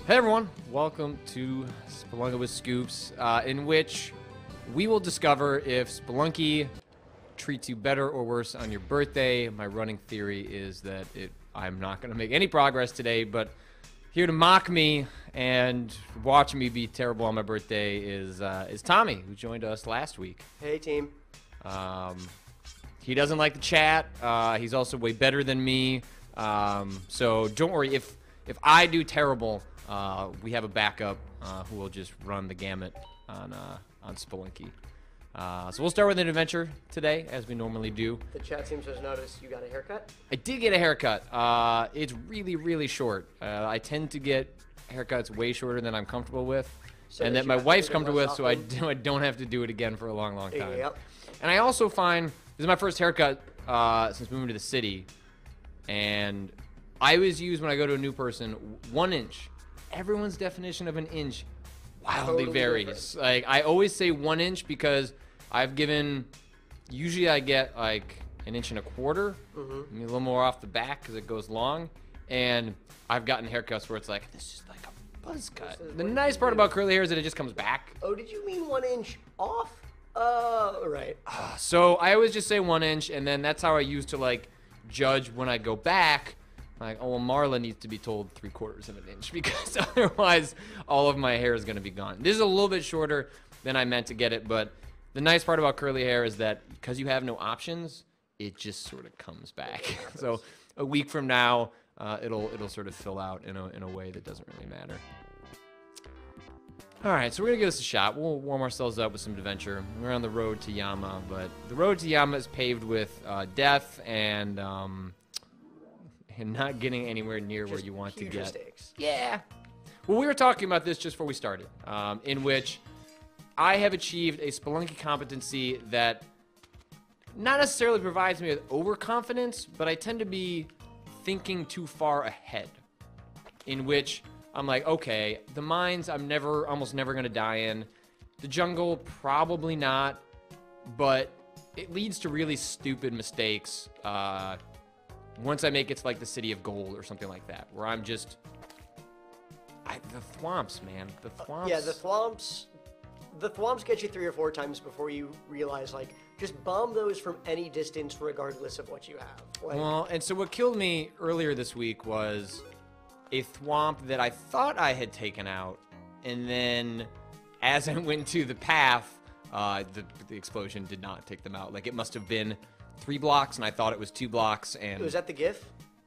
Hey everyone, welcome to Spelunkin with Scoops, in which we will discover if Spelunky treats you better or worse on your birthday. My running theory is that I'm not going to make any progress today, but here to mock me and watch me be terrible on my birthday is Tommy, who joined us last week. Hey team. He doesn't like the chat. He's also way better than me. So don't worry, if I do terrible, we have a backup who will just run the gamut on Spelunky. So we'll start with an adventure today, as we normally do. The chat seems to have noticed you got a haircut. I did get a haircut. It's really, really short. I tend to get haircuts way shorter than I'm comfortable with, So and that that you my have to wife's do it comfortable less with, so I don't have to do it again for a long, long time. Yep. And I also find, this is my first haircut since moving to the city, and I always use, when I go to a new person, 1 inch. Everyone's definition of an inch wildly Totally varies. different. Like, I always say 1 inch because I've given, usually I get like 1.25 inches, maybe a little more off the back because it goes long, and I've gotten haircuts where it's like, this is like a buzz cut. This is The what nice you part do. about curly hair is that it just comes back. Oh, did you mean 1 inch off? Right. So I always just say 1 inch, and then that's how I used to like judge when I go back. Like, oh, well, Marla needs to be told 3/4 of an inch because otherwise all of my hair is going to be gone. This is a little bit shorter than I meant to get it, but the nice part about curly hair is that because you have no options, it just sort of comes back. So a week from now, it'll sort of fill out in a way that doesn't really matter. All right, so we're gonna give this a shot. We'll warm ourselves up with some adventure. We're on the road to Yama, but the road to Yama is paved with death and not getting anywhere near where Just you want to huge get. mistakes. Yeah. Well, we were talking about this just before we started, in which I have achieved a Spelunky competency that not necessarily provides me with overconfidence, but I tend to be thinking too far ahead, in which I'm like, okay, the mines I'm almost never gonna die in. The jungle, probably not, but it leads to really stupid mistakes once I make it to like the City of Gold or something like that, where I'm just, the thwomps, man, the thwomps. Yeah, the thwomps get you 3 or 4 times before you realize, like, just bomb those from any distance regardless of what you have. Like, Well, and so what killed me earlier this week was a thwomp that I thought I had taken out, and then as I went to the path, the explosion did not take them out. Like, it must have been 3 blocks, and I thought it was 2 blocks, and was that the GIF?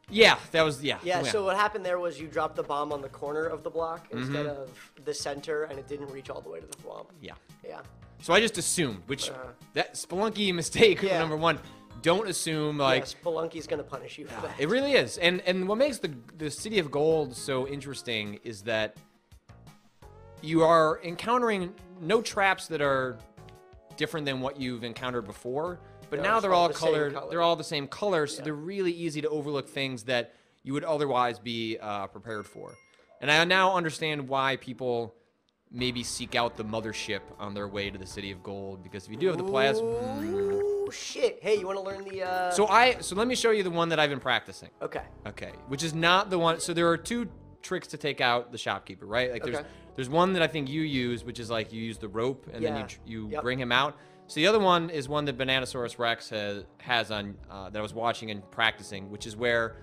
yeah, that was, yeah. Yeah, Oh, so what happened there was you dropped the bomb on the corner of the block Mm-hmm. instead of the center, and it didn't reach all the way to the thwomp. Yeah. Yeah. So I just assumed, which, that Spelunky mistake, Yeah. number one, don't assume, like, Yes, Spelunky's gonna punish you for that. it really is. And what makes the City of Gold so interesting is that you are encountering no traps that are different than what you've encountered before, but now they're all the same colored. color. They're all the same color, so Yeah. they're really easy to overlook things that you would otherwise be prepared for. And I now understand why people maybe seek out the mothership on their way to the City of Gold, because if you do have the plasma. Ooh, shit. Hey, you want to learn the, So let me show you the one that I've been practicing. Okay. Okay, which is not the one. So there are 2 tricks to take out the shopkeeper, right? Like Okay. there's one that I think you use, which is like you use the rope and then Yeah. you Yep. bring him out. So the other one is one that Bananasaurus Rex has on that I was watching and practicing, which is where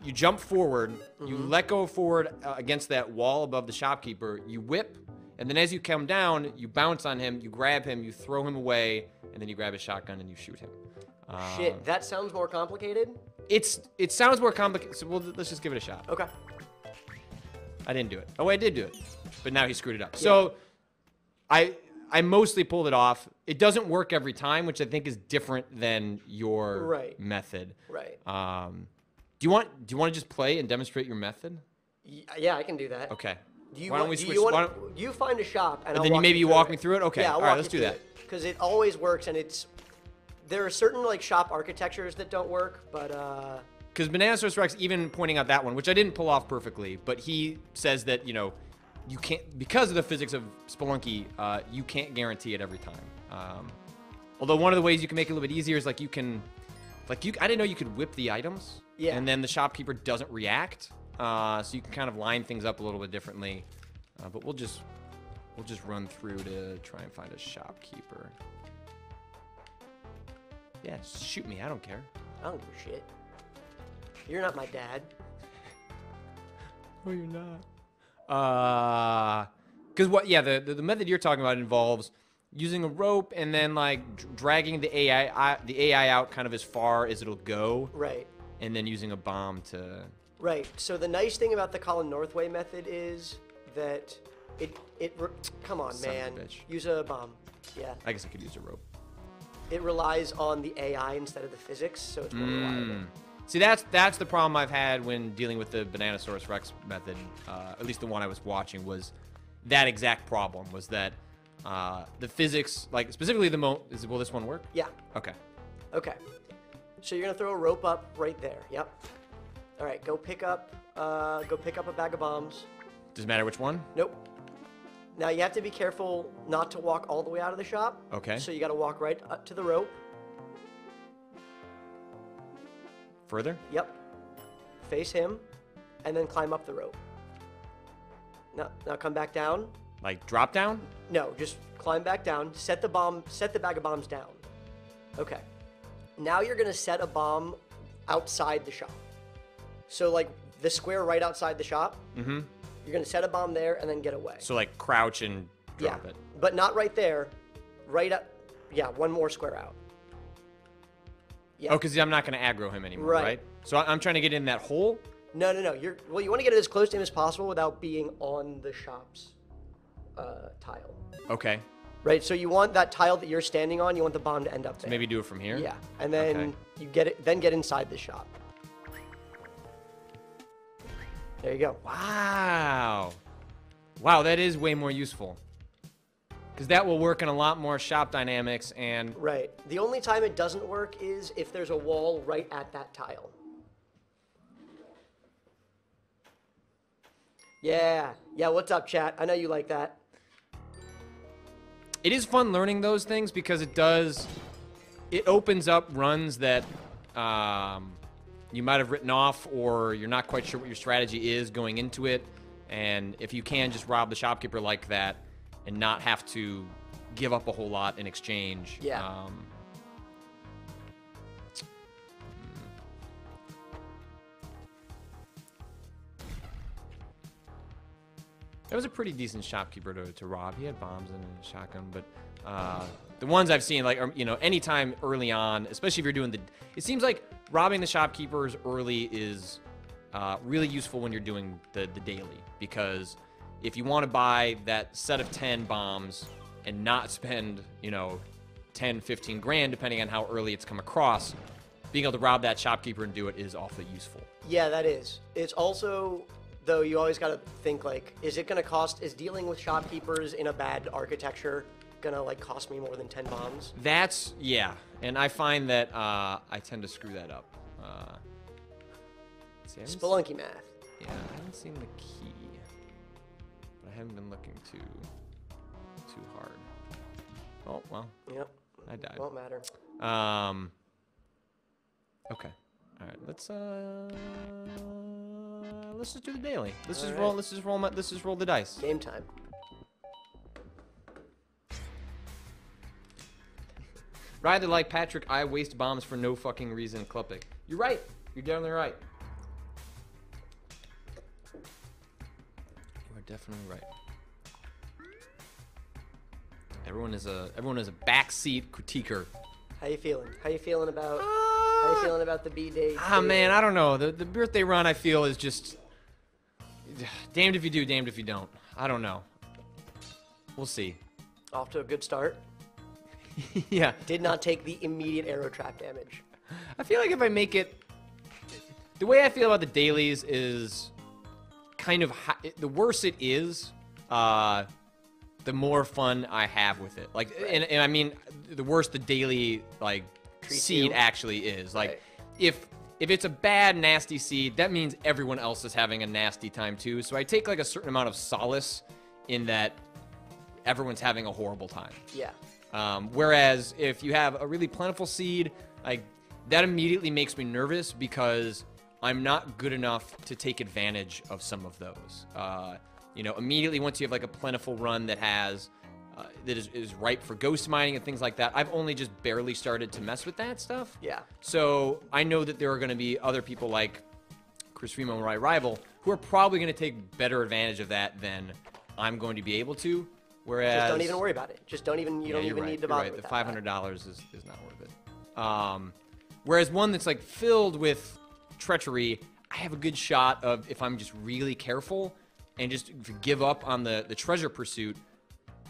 you jump forward, you let go forward against that wall above the shopkeeper, you whip, and then as you come down, you bounce on him, you grab him, you throw him away, and then you grab his shotgun and you shoot him. Shit, that sounds more complicated. It sounds more complicated, so let's just give it a shot. Okay. I didn't do it. Oh, I did do it, but now he screwed it up. So I mostly pulled it off. It doesn't work every time, which I think is different than your Right. method. Right. Do you want to just play and demonstrate your method? Yeah, I can do that. Okay. Do you Why don't want, we do switch? you, why want, don't- you find a shop and I'll then you walk maybe walk me through it? Okay. Yeah, I'll All right, walk let's you do through that. it. Because it always works, and there are certain like shop architectures that don't work, but Because Bananasaurus Rex even pointing out that one, which I didn't pull off perfectly, but he says that, you can't, because of the physics of Spelunky, you can't guarantee it every time. Although one of the ways you can make it a little bit easier is like I didn't know you could whip the items. Yeah. And then the shopkeeper doesn't react. so you can kind of line things up a little bit differently. But we'll just run through to try and find a shopkeeper. Yeah, shoot me. I don't care. I don't give a shit. You're not my dad. Oh, you're not. Because what? Yeah, the method you're talking about involves using a rope and then like dragging the AI out kind of as far as it'll go. Right. And then using a bomb to. Right. So the nice thing about the Colin Northway method is that come on, Son of a man. bitch. Use a bomb. Yeah. I guess I could use a rope. It relies on the AI instead of the physics, so it's more reliable. See, that's the problem I've had when dealing with the Bananasaurus Rex method. At least the one I was watching was that exact problem. Was that the physics, like specifically will this one work? Yeah. Okay. Okay. So you're gonna throw a rope up right there. Yep. All right. Go pick up a bag of bombs. Doesn't matter which one. Nope. Now you have to be careful not to walk all the way out of the shop. Okay. So you got to walk right up to the rope. Further. Yep. Face him, and then climb up the rope. Now come back down. Like drop down? No, just climb back down. Set the bag of bombs down. Okay. Now you're gonna set a bomb outside the shop. So like the square right outside the shop. Mm-hmm. You're gonna set a bomb there and then get away. So like crouch and drop it. But not right there. Right up. Yeah, one more square out. Yeah. Oh, because I'm not going to aggro him anymore, right? So I'm trying to get in that hole? No. You want to get it as close to him as possible without being on the shop's tile. Okay. Right, so you want that tile that you're standing on, you want the bomb to end up there. Maybe do it from here? Yeah, and then Okay. you get inside the shop. There you go. Wow. Wow, that is way more useful. Because that will work in a lot more shop dynamics and... Right. The only time it doesn't work is if there's a wall right at that tile. Yeah, what's up, chat? I know you like that. It is fun learning those things because it opens up runs that you might have written off or you're not quite sure what your strategy is going into it. And if you can just rob the shopkeeper like that and not have to give up a whole lot in exchange. Yeah. That was a pretty decent shopkeeper to rob. He had bombs and a shotgun, but the ones I've seen, like, anytime early on, especially if you're doing it seems like robbing the shopkeepers early is really useful when you're doing the daily, because if you want to buy that set of 10 bombs and not spend, 10, 15 grand, depending on how early it's come across, being able to rob that shopkeeper and do it is awfully useful. Yeah, that is. It's also, though, you always got to think, like, is dealing with shopkeepers in a bad architecture gonna, like, cost me more than 10 bombs? Yeah. And I find that I tend to screw that up. Spelunky math. Yeah, I haven't seen the key. But I haven't been looking too hard. Oh, well. Yep. I died. Won't matter. Okay. All right. Let's just do the daily. Let's just roll the dice. Game time. Rather like Patrick, I waste bombs for no fucking reason, Klepik. You're right. You're definitely right. You are definitely right. Everyone is a backseat critiquer. How you feeling? How you feeling about the B-Day? Man, I don't know. The birthday run, I feel, is just damned if you do, damned if you don't. I don't know. We'll see. Off to a good start. Yeah. Did not take the immediate arrow trap damage. I feel like if I make it... The way I feel about the dailies is kind of... The worse it is, the more fun I have with it. Like, right. and I mean, the worse the daily, like, seed actually is. Like, right. If it's a bad, nasty seed, that means everyone else is having a nasty time too. So I take, like, a certain amount of solace in that everyone's having a horrible time. Yeah. Whereas if you have a really plentiful seed, like, that immediately makes me nervous because I'm not good enough to take advantage of some of those. You know, immediately once you have like a plentiful run that has that is ripe for ghost mining and things like that, I've only just barely started to mess with that stuff. Yeah. So I know that there are going to be other people like Chris Remo, my rival, who are probably going to take better advantage of that than I'm going to be able to. Whereas, just don't even worry about it. Just don't even. You don't even need to bother with the that. $500 is not worth it. Whereas one that's like filled with treachery, I have a good shot of, if I'm just really careful and just give up on the treasure pursuit,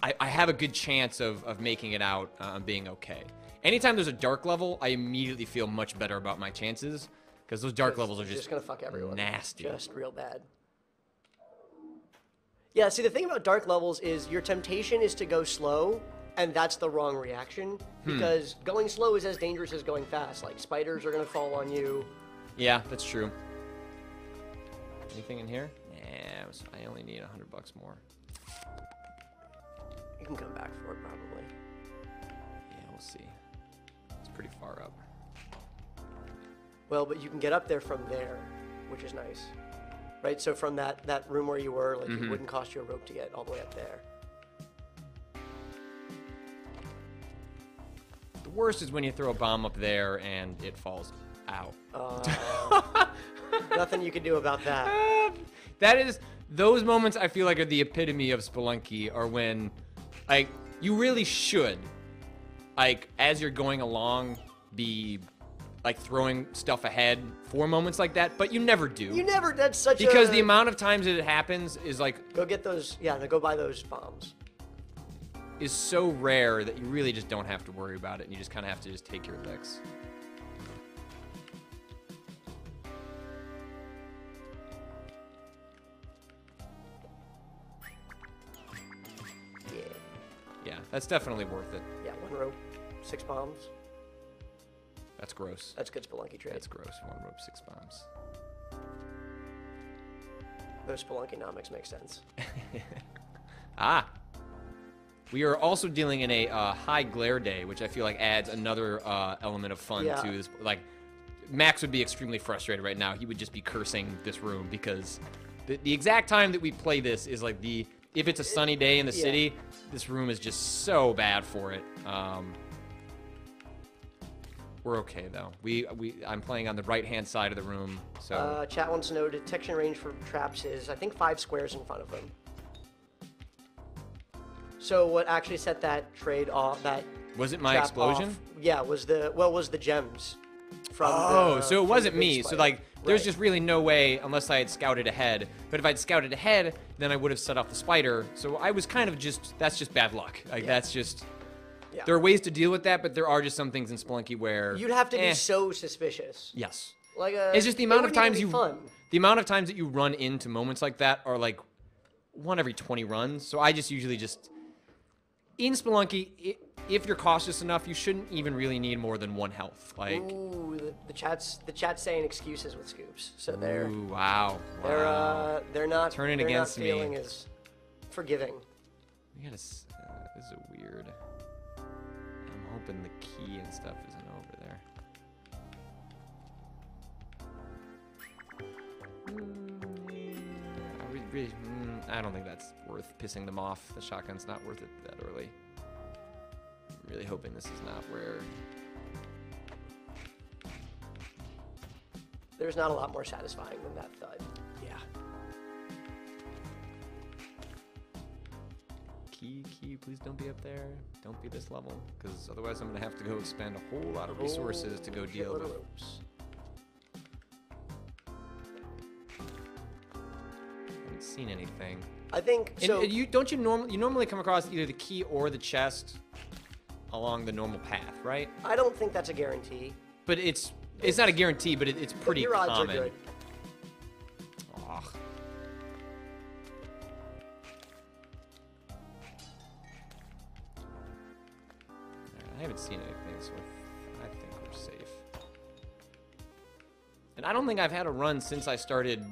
I have a good chance of making it out and being okay. Anytime there's a dark level, I immediately feel much better about my chances, because those dark levels are just gonna fuck everyone. Nasty. Just real bad. Yeah, see, the thing about dark levels is your temptation is to go slow, and that's the wrong reaction, because going slow is as dangerous as going fast. Like, spiders are going to fall on you. Yeah, that's true. Anything in here? Yeah, I only need $100 more. You can come back for it, probably. Yeah, we'll see. It's pretty far up. Well, but you can get up there from there, which is nice. Right, so from that room where you were, like, it wouldn't cost you a rope to get all the way up there. The worst is when you throw a bomb up there and it falls out. Nothing you can do about that. That is, those moments I feel like are the epitome of Spelunky, are when, like, you really should, like, as you're going along, be like throwing stuff ahead for moments like that, but you never do. You never. That's such because the amount of times that it happens is like, go get those. Yeah, no, go buy those bombs. Is so rare that you really just don't have to worry about it, and you just kind of have to just take your licks. Yeah. Yeah, that's definitely worth it. Yeah, 1 rope, 6 bombs. That's gross. That's good Spelunky trade. That's gross. 1 rope, 6 bombs. Those Spelunkonomics make sense. Ah. We are also dealing in a high glare day, which I feel like adds another element of fun to this. Like, Max would be extremely frustrated right now. He would just be cursing this room, because the exact time that we play this is like if it's a sunny day in the city, this room is just so bad for it. We're okay though. I'm playing on the right-hand side of the room, so. Chat wants to know detection range for traps is, I think, 5 squares in front of them. So what actually set that trade off? That was it my explosion? Off, yeah, was the gems from. So it wasn't me. Spider. So like, there's just really no way unless I had scouted ahead. But if I'd scouted ahead, then I would have set off the spider. So I was kind of that's just bad luck. Like that's just. Yeah. There are ways to deal with that, but there are just some things in Spelunky where you'd have to be so suspicious. Yes. Like it's just the amount of times the amount of times that you run into moments like that are like 1 every 20 runs. So I just usually in Spelunky, if you're cautious enough, you shouldn't even really need more than 1 health. Like, ooh, the chat's saying excuses with scoops. So they're they're not turning against me. Feeling as forgiving. We gotta. This is a weird. I'm hoping the key and stuff isn't over there. I don't think that's worth pissing them off. The shotgun's not worth it that early. I'm really hoping this is not where. There's not a lot more satisfying than that thud. Yeah. Key, please don't be up there. Don't be this level, because otherwise I'm gonna have to go expend a whole lot of resources to go deal with. Ropes. Seen anything. I think so. And you normally come across either the key or the chest along the normal path, right? I don't think that's a guarantee. But it's not a guarantee, but it's pretty your odds common. Are good. Ugh. I haven't seen anything, so I think we're safe. And I don't think I've had a run since I started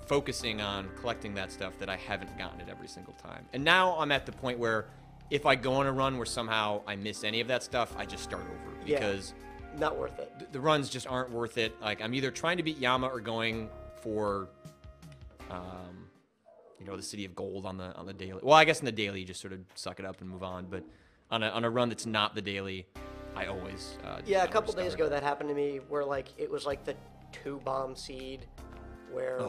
focusing on collecting that stuff that I haven't gotten it every single time. And now I'm at the point where if I go on a run where somehow I miss any of that stuff, I just start over. Because Not worth it. The runs just aren't worth it. Like, I'm either trying to beat Yama or going for, you know, the City of Gold on the daily. Well, I guess in the daily, you just sort of suck it up and move on. But on a run that's not the daily, I always yeah, a couple days ago that happened to me where like it was like the 2-bomb seed where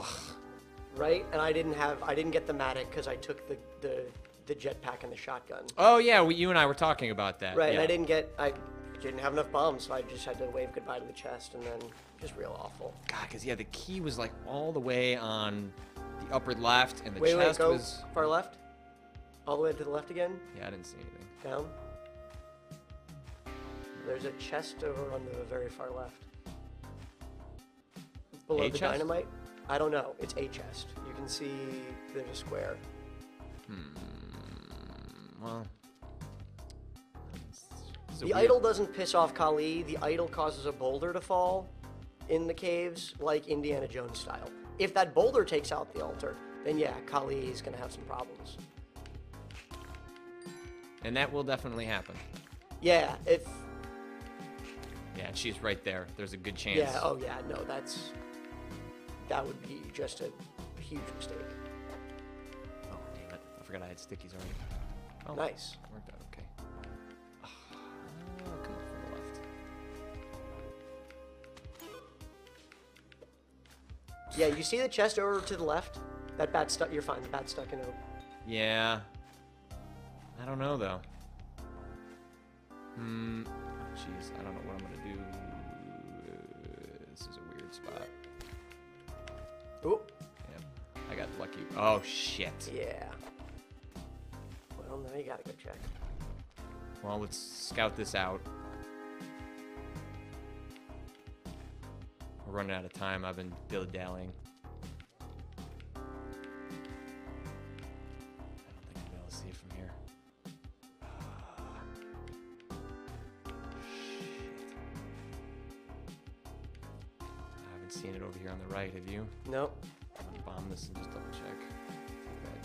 right, and I didn't get the Matic because I took the jetpack and the shotgun. Oh yeah, you and I were talking about that. Right, yeah. and I didn't have enough bombs, so I just had to wave goodbye to the chest, and then just real awful. God, because yeah, the key was like all the way on the upper left, and the Wait, chest go was far left, all the way to the left again. Yeah, I didn't see anything. Down. There's a chest over on the very far left. Below the chest? dynamite? I don't know. It's a chest. You can see there's a square. Well, the idol doesn't piss off Kali. The idol causes a boulder to fall in the caves, like Indiana Jones style. If that boulder takes out the altar, then yeah, Kali is going to have some problems. And that will definitely happen. Yeah, if... Yeah, she's right there. There's a good chance. Yeah, oh yeah, no, that would be just a huge mistake. Oh, damn it. I forgot I had stickies already. Oh, nice. Worked out okay. Come on from the left. Yeah, you see the chest over to the left? That bat's stuck. You're fine. The bat's stuck in a... Yeah. I don't know, though. Jeez, I don't know what I'm gonna do. This is a weird spot. Ooh. Yeah, I got lucky. Oh, shit. Yeah. Well, now you gotta go check. Well, let's scout this out. We're running out of time. I've been dilly-dallying. I don't think I'll be able to see it from here. Shit. I haven't seen it over here on the right, have you? Nope. I'm gonna bomb this and just double check. Okay.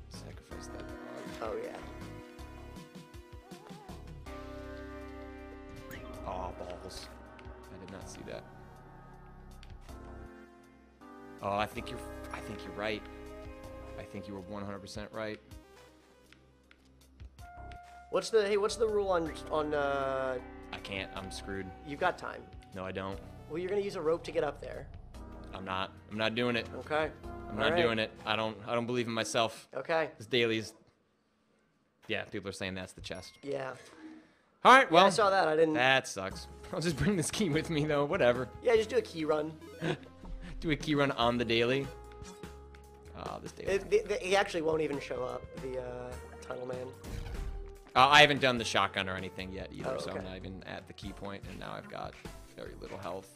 Sacrifice that dog. Oh, yeah. Oh, balls. I did not see that. Oh, I think you're right. I think you were 100% right. What's the rule on I can't. I'm screwed. you've got time. No, I don't. Well, you're gonna use a rope to get up there. I'm not. I'm not doing it. Okay. I'm not doing it. I don't believe in myself. Okay. This dailies. Yeah, people are saying that's the chest. Yeah. All right, well. Yeah, I saw that. I didn't... That sucks. I'll just bring this key with me, though. Whatever. Yeah, just do a key run. Do a key run on the daily. Oh, this daily. He actually won't even show up, the tunnel man. I haven't done the shotgun or anything yet either, Oh, so okay. I'm not even at the key point, and now I've got very little health.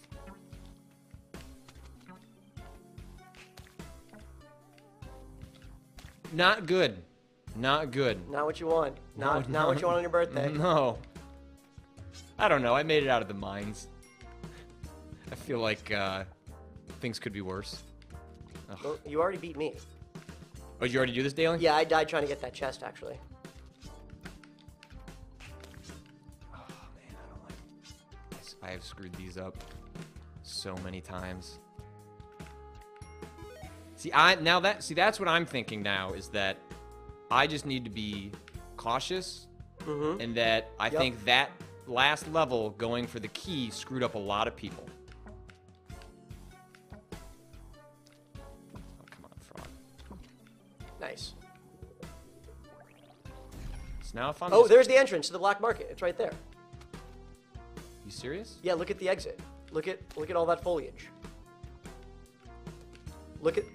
Not good. Not good. Not what you want. Not No, what you want on your birthday. No. I don't know. I made it out of the mines. I feel like things could be worse. Ugh. Well, you already beat me. Oh, did you already do this daily? Yeah, I died trying to get that chest, actually. Oh, man, I don't like this. I have screwed these up so many times. See, that's what I'm thinking now, is that I just need to be cautious, and that I think that last level going for the key screwed up a lot of people. Oh, come on, frog. Nice. So now if I'm Oh, just- there's the entrance to the black market. It's right there. You serious? Yeah, look at the exit. Look at all that foliage.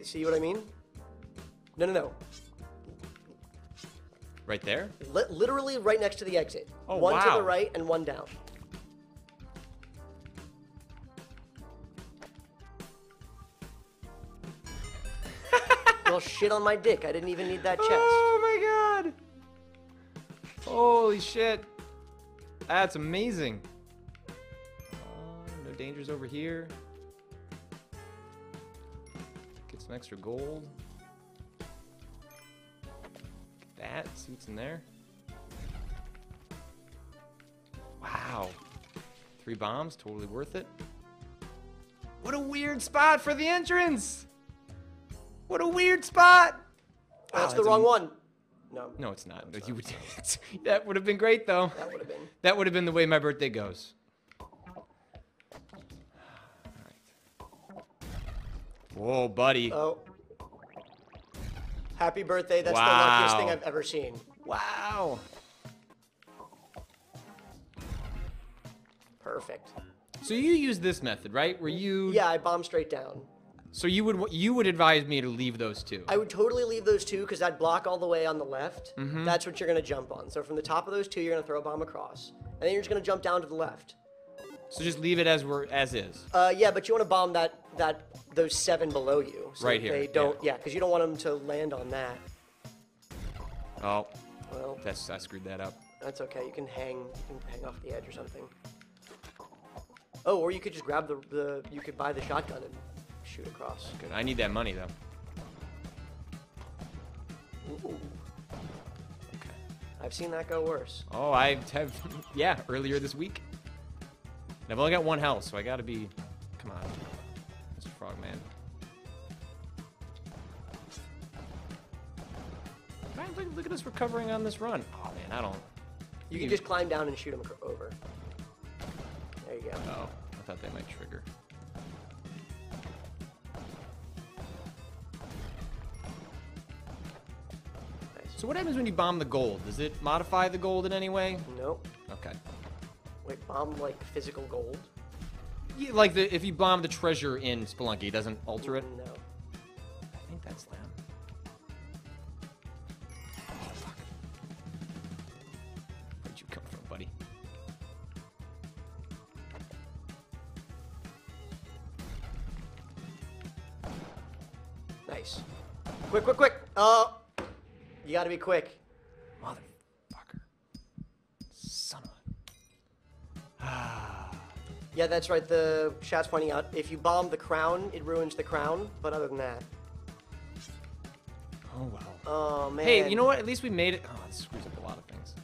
See what I mean? No. Right there? Literally right next to the exit. Oh, one to wow. the right and one down. Well, shit on my dick. I didn't even need that chest. Oh my god! Holy shit. That's amazing. No dangers over here. Get some extra gold. That, see what's in there. Wow. Free bombs, totally worth it. What a weird spot for the entrance! What a weird spot! That's the wrong one. No. No, it's not. That would have been great, though. That would have been. That would have been the way my birthday goes. Whoa, buddy. Oh. Happy birthday. That's the Wow. luckiest thing I've ever seen. Wow. Perfect. So you use this method, right? Where you... Yeah, I bomb straight down. So you would advise me to leave those two? I would totally leave those two because that block all the way on the left, Mm-hmm. that's what you're going to jump on. So from the top of those two, you're going to throw a bomb across. And then you're just going to jump down to the left. So just leave it as is. Yeah, but you want to bomb those 7 below you. So Right here, They don't, yeah, because you don't want them to land on that. Oh, Well, I screwed that up. that's okay. You can hang off the edge or something. Oh, or you could just grab you could buy the shotgun and shoot across. Good. I need that money, though. Ooh, Okay. I've seen that go worse. Oh, I have... Yeah, earlier this week. And I've only got 1 health, so I gotta be... Come on. Mr. Frogman. Look at us recovering on this run. Oh, man, I don't... You can just climb down and shoot them over. There you go. Oh, I thought they might trigger. Nice. So what happens when you bomb the gold? Does it modify the gold in any way? Nope. Okay. Wait, bomb like physical gold? Yeah, like if you bomb the treasure in Spelunky, it doesn't alter it? No. I think that's them. Oh, fuck. Where'd you come from, buddy? Nice. Quick, quick, quick! Oh! You gotta be quick. Motherfucker. Son of a... Yeah, that's right. The chat's pointing out, if you bomb the crown, it ruins the crown. But other than that... Oh, well. Oh, man. Hey, you know what? At least we made it. Oh, this screws up a lot of things.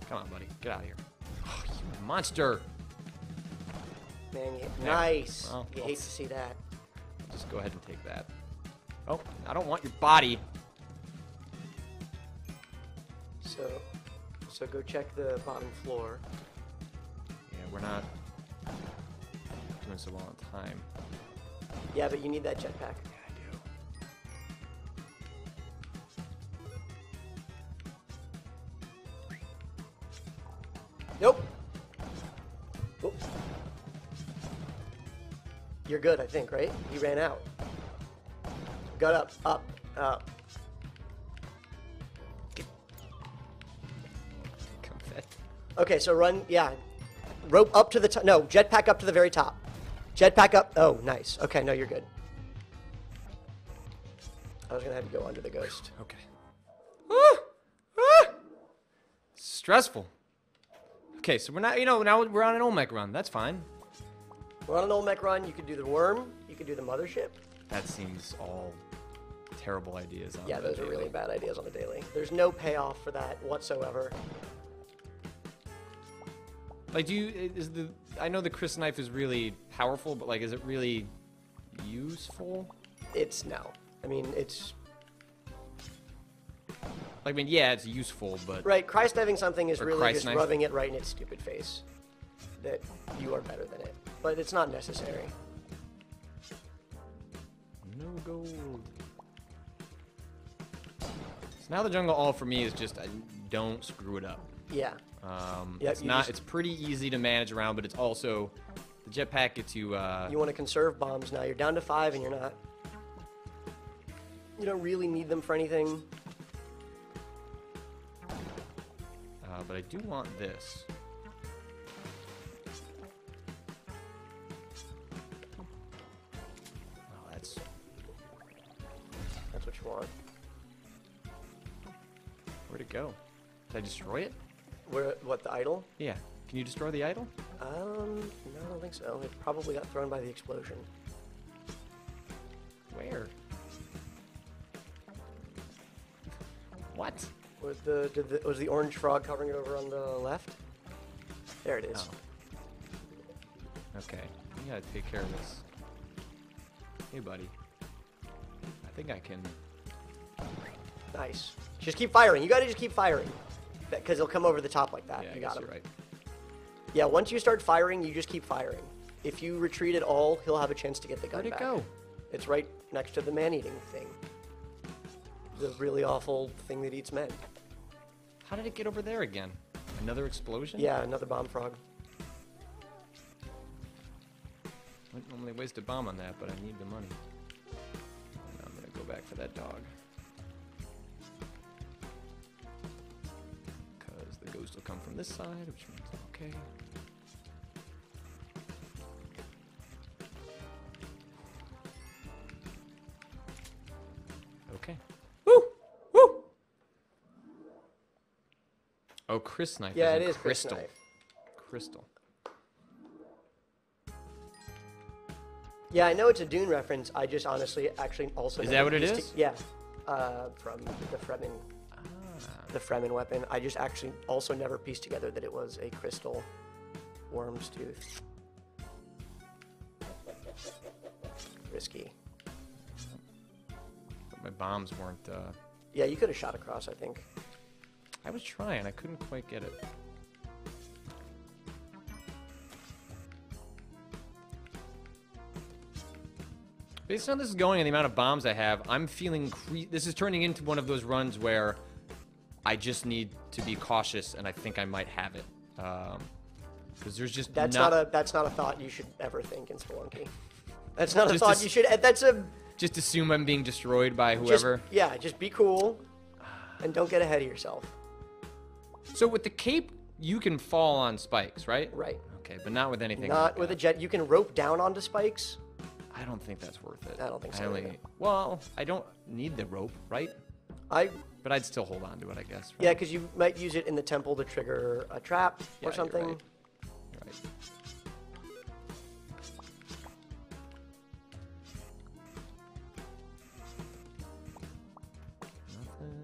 Come on, buddy. Get out of here. Oh, you monster. Man, Yeah. nice. Well, you hate to see that. Just go ahead and take that. Oh, I don't want your body. So go check the bottom floor. Yeah, we're not doing so well on time. Yeah, but you need that jetpack. Yeah, I do. Nope. Oops. You're good, I think, right? You ran out. Got up, up, up. Come back. Okay, so run, yeah. Rope up to the top. No, jetpack up to the very top. Jetpack up. Oh, nice. Okay, no, you're good. I was gonna have you go under the ghost. Okay. Ah! Ah! Stressful. Okay, so we're not, now we're on an Olmec run. That's fine. We're on an Olmec run. You could do the worm. You could do the mothership. That seems all terrible ideas. Yeah, those are really bad ideas on the daily. There's no payoff for that whatsoever. Like, I know the Chris knife is really powerful, but like, is it really useful? It's no. I mean, it's Like, I mean, yeah, it's useful, but right. Christ diving something is Or really Christ just knife. rubbing it right in its stupid face that you are better than it. But it's not necessary. no gold. So now the jungle all for me is just don't screw it up. Yeah. Yep, It's you not. just- It's pretty easy to manage around, but it's also the jetpack gets you. You want to conserve bombs now. You're down to 5 and you're not. You don't really need them for anything. But I do want this. Oh, that's That's what you want. where'd it go? Did I destroy it? What, the idol? Yeah. Can you destroy the idol? No, I don't think so. It probably got thrown by the explosion. Where? What? Was the orange frog covering it over on the left? There it is. Oh. Okay, we gotta take care of this. Hey, buddy. I think I can. Nice. Just keep firing. You gotta just keep firing. Because he'll come over the top like that. Yeah, you I got guess him. you're right. Yeah, once you start firing, you just keep firing. If you retreat at all, he'll have a chance to get the gun Where'd it back. go? It's right next to the man-eating thing. The really awful thing that eats men. How did it get over there again? Another explosion? Yeah, another bomb frog. Wouldn't normally waste a bomb on that, but I need the money. Now I'm gonna go back for that dog. Because the ghost will come from this side, which means okay. Okay. Woo! Woo! Oh, Chris knife. Yeah, as it in is Chris crystal. knife. Crystal. Yeah, I know it's a Dune reference. I just honestly actually also Is never that what it used is? yeah, from the Fremen, Ah. the Fremen weapon. I just actually also never pieced together that it was a crystal worm's tooth. Risky. But my bombs weren't. Yeah, you could have shot across, I think. I was trying. I couldn't quite get it. Based on this is going and the amount of bombs I have, I'm feeling this is turning into one of those runs where I just need to be cautious, and I think I might have it. Because there's just That's not a thought you should ever think in Spelunky. That's not a Just thought as- you should. That's a just assume I'm being destroyed by just, whoever. yeah. Just be cool, and don't get ahead of yourself. So with the cape, you can fall on spikes, right? Right. Okay, but not with anything. Not like with a that. jet. You can rope down onto spikes. I don't think that's worth it. I don't think so either. Well, I don't need the rope, right? But I'd still hold on to it, I guess. Right? Yeah, because you might use it in the temple to trigger a trap Yeah, or something. You're right. You're right.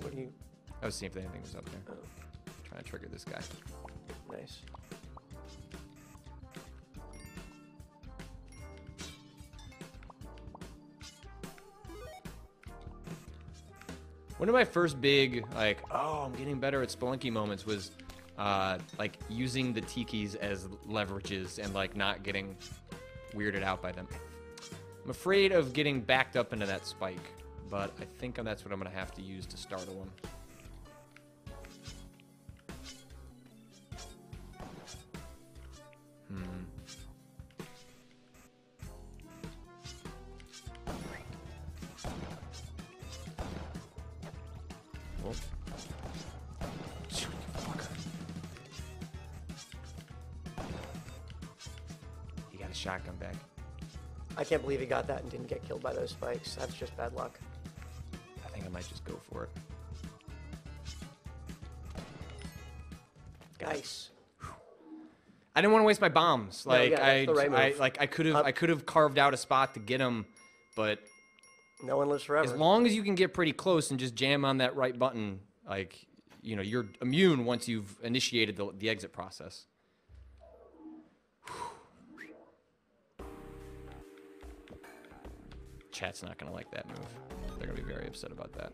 What do you? I was seeing if anything was up there. Oh, Trying to trigger this guy. nice. One of my first big, like, oh, I'm getting better at Spelunky moments was, like, using the tikis as leverages and, like, not getting weirded out by them. I'm afraid of getting backed up into that spike, but I think that's what I'm going to have to use to startle him. Oh. Shoot, you fucker. He got a shotgun back. I can't believe he got that and didn't get killed by those spikes. That's just bad luck. I think I might just go for it. Nice. I didn't want to waste my bombs. No, Like yeah, that's the right move. I could have carved out a spot to get them, but No one lives forever. as long as you can get pretty close and just jam on that right button, like, you know, you're immune once you've initiated the exit process. Chat's not gonna like that move. They're gonna be very upset about that.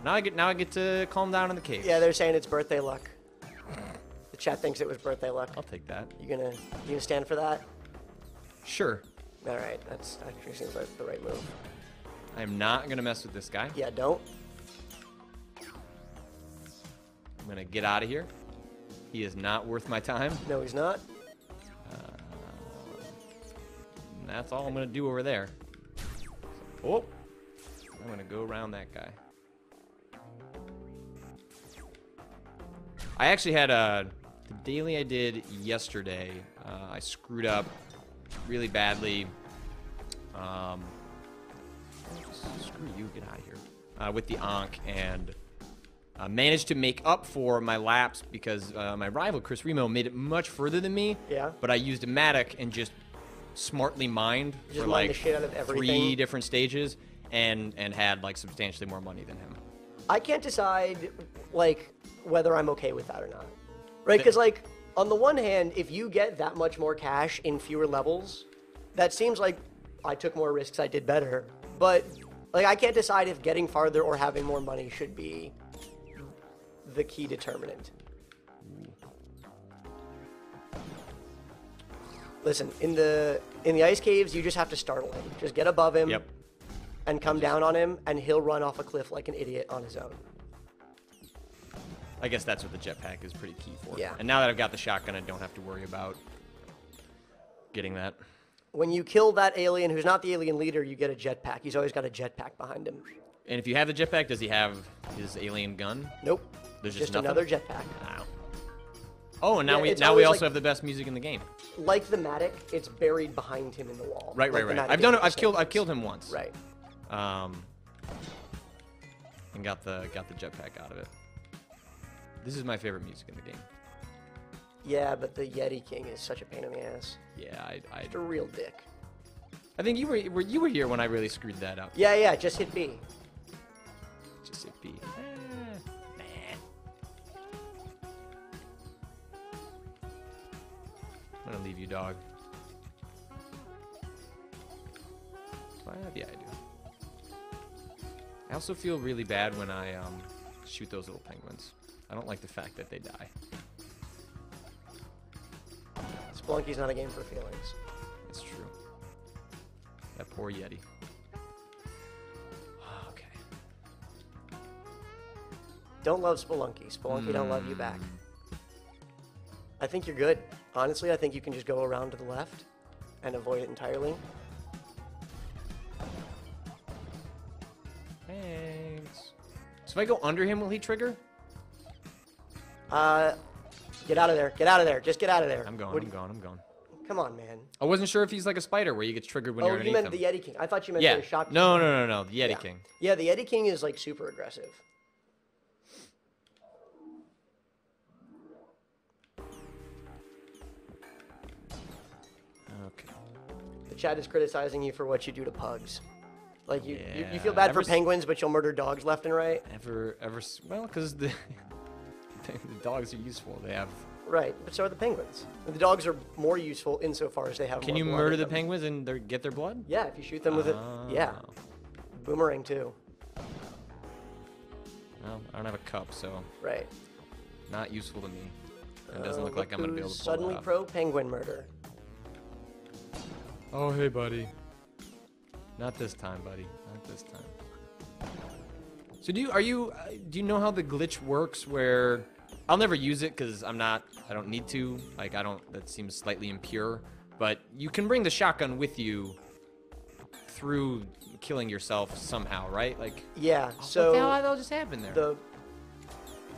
Now I get to calm down in the cave. Yeah, they're saying it's birthday luck. The chat thinks it was birthday luck. I'll take that. You gonna stand for that? Sure. All right, that's actually seems like the right move. I am not gonna mess with this guy. Yeah, don't. I'm gonna get out of here. He is not worth my time. No, he's not. And that's all I'm gonna do over there. Oh, I'm gonna go around that guy. I actually had the daily I did yesterday. I screwed up really badly. Screw you, get out of here. With the Ankh, and managed to make up for my lapse because my rival Chris Remo made it much further than me. Yeah. But I used a Matic and just smartly mined Just for mined like the shit out of 3 everything. different stages, and had like substantially more money than him. I can't decide like whether I'm okay with that or not, right? Because like on the one hand, if you get that much more cash in fewer levels, that seems like I took more risks, I did better. But like I can't decide if getting farther or having more money should be the key determinant. Listen, in the ice caves, you just have to startle him. Just get above him. Yep. And come down on him, and he'll run off a cliff like an idiot on his own. I guess that's what the jetpack is pretty key for. Yeah. And now that I've got the shotgun, I don't have to worry about getting that. When you kill that alien who's not the alien leader, you get a jetpack. He's always got a jetpack behind him. And if you have the jetpack, does he have his alien gun? Nope. There's just nothing? another jetpack. Wow. Oh, and now Yeah, we it's also like- have the best music in the game. Like the Matic, it's buried behind him in the wall. Right, Like right, the right. Matic I've done it. is I've killed him once. Right. And got the jetpack out of it. This is my favorite music in the game. Yeah, but the Yeti King is such a pain in the ass. Yeah, Just a real dick. I think you were here when I really screwed that up. Yeah, just hit B. Just hit B. I'm gonna leave you, dog. Yeah, I do. I also feel really bad when I shoot those little penguins. I don't like the fact that they die. Spelunky's not a game for feelings. It's true. That poor Yeti. Okay. Don't love Spelunky. Spelunky don't love you back. I think you're good. Honestly, I think you can just go around to the left and avoid it entirely. Thanks. So if I go under him, will he trigger? Get out of there. Get out of there. Just get out of there. I'm going. I'm going. Come on, man. I wasn't sure if he's like a spider where you get triggered when you're Oh, you underneath meant him. the Yeti King. I thought you meant Yeah. the shot. No, the Yeti Yeah. King. Yeah, the Yeti King is like super aggressive. Okay. The chat is criticizing you for what you do to pugs. Like you Yeah, feel bad for ever s- penguins, but you'll murder dogs left and right. Well, because the dogs are useful. They have. Right, but so are the penguins. And the dogs are more useful insofar as they have. Can more you blood murder in the them. penguins and get their blood? Yeah, if you shoot them with it. Yeah, Oh. boomerang too. Well, I don't have a cup, so Right. not useful to me. It doesn't look like I'm gonna be able to pull Suddenly it off. pro penguin murder. Oh, hey, buddy. Not this time, buddy. Not this time. So do you know how the glitch works where I'll never use it because I don't need to. Like, that seems slightly impure. But you can bring the shotgun with you through killing yourself somehow, right? Like, Yeah. what So the hell that'll just happen there? the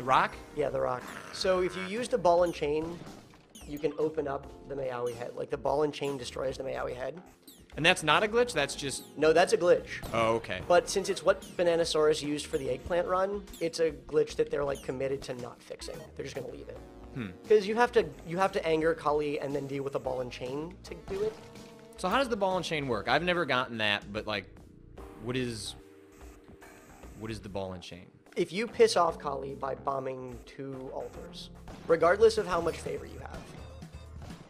rock? yeah the rock. So if you use the ball and chain, you can open up the Maui head. Like the ball and chain destroys the Maui head. And that's not a glitch? That's just... No, that's a glitch. Oh, okay. But since it's what Bananasaurus used for the eggplant run, it's a glitch that they're like committed to not fixing. They're just gonna leave it. Because you have to anger Kali and then deal with a ball and chain to do it. So how does the ball and chain work? I've never gotten that, but like, what is the ball and chain? If you piss off Kali by bombing 2 altars, regardless of how much favor you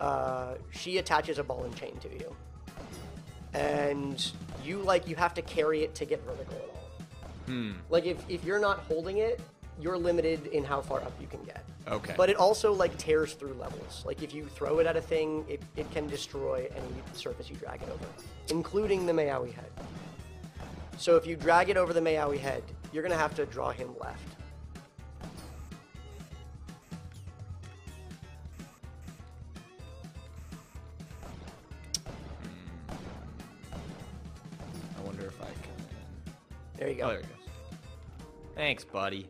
have, she attaches a ball and chain to you. And you have to carry it to get vertical at all. Like if you're not holding it, you're limited in how far up you can get. Okay. But it also like tears through levels. Like if you throw it at a thing, it can destroy any surface you drag it over, including the Maui head. So if you drag it over the Maui head, you're gonna have to draw him left. I wonder if I can... There you go. Oh, there it goes. Thanks, buddy.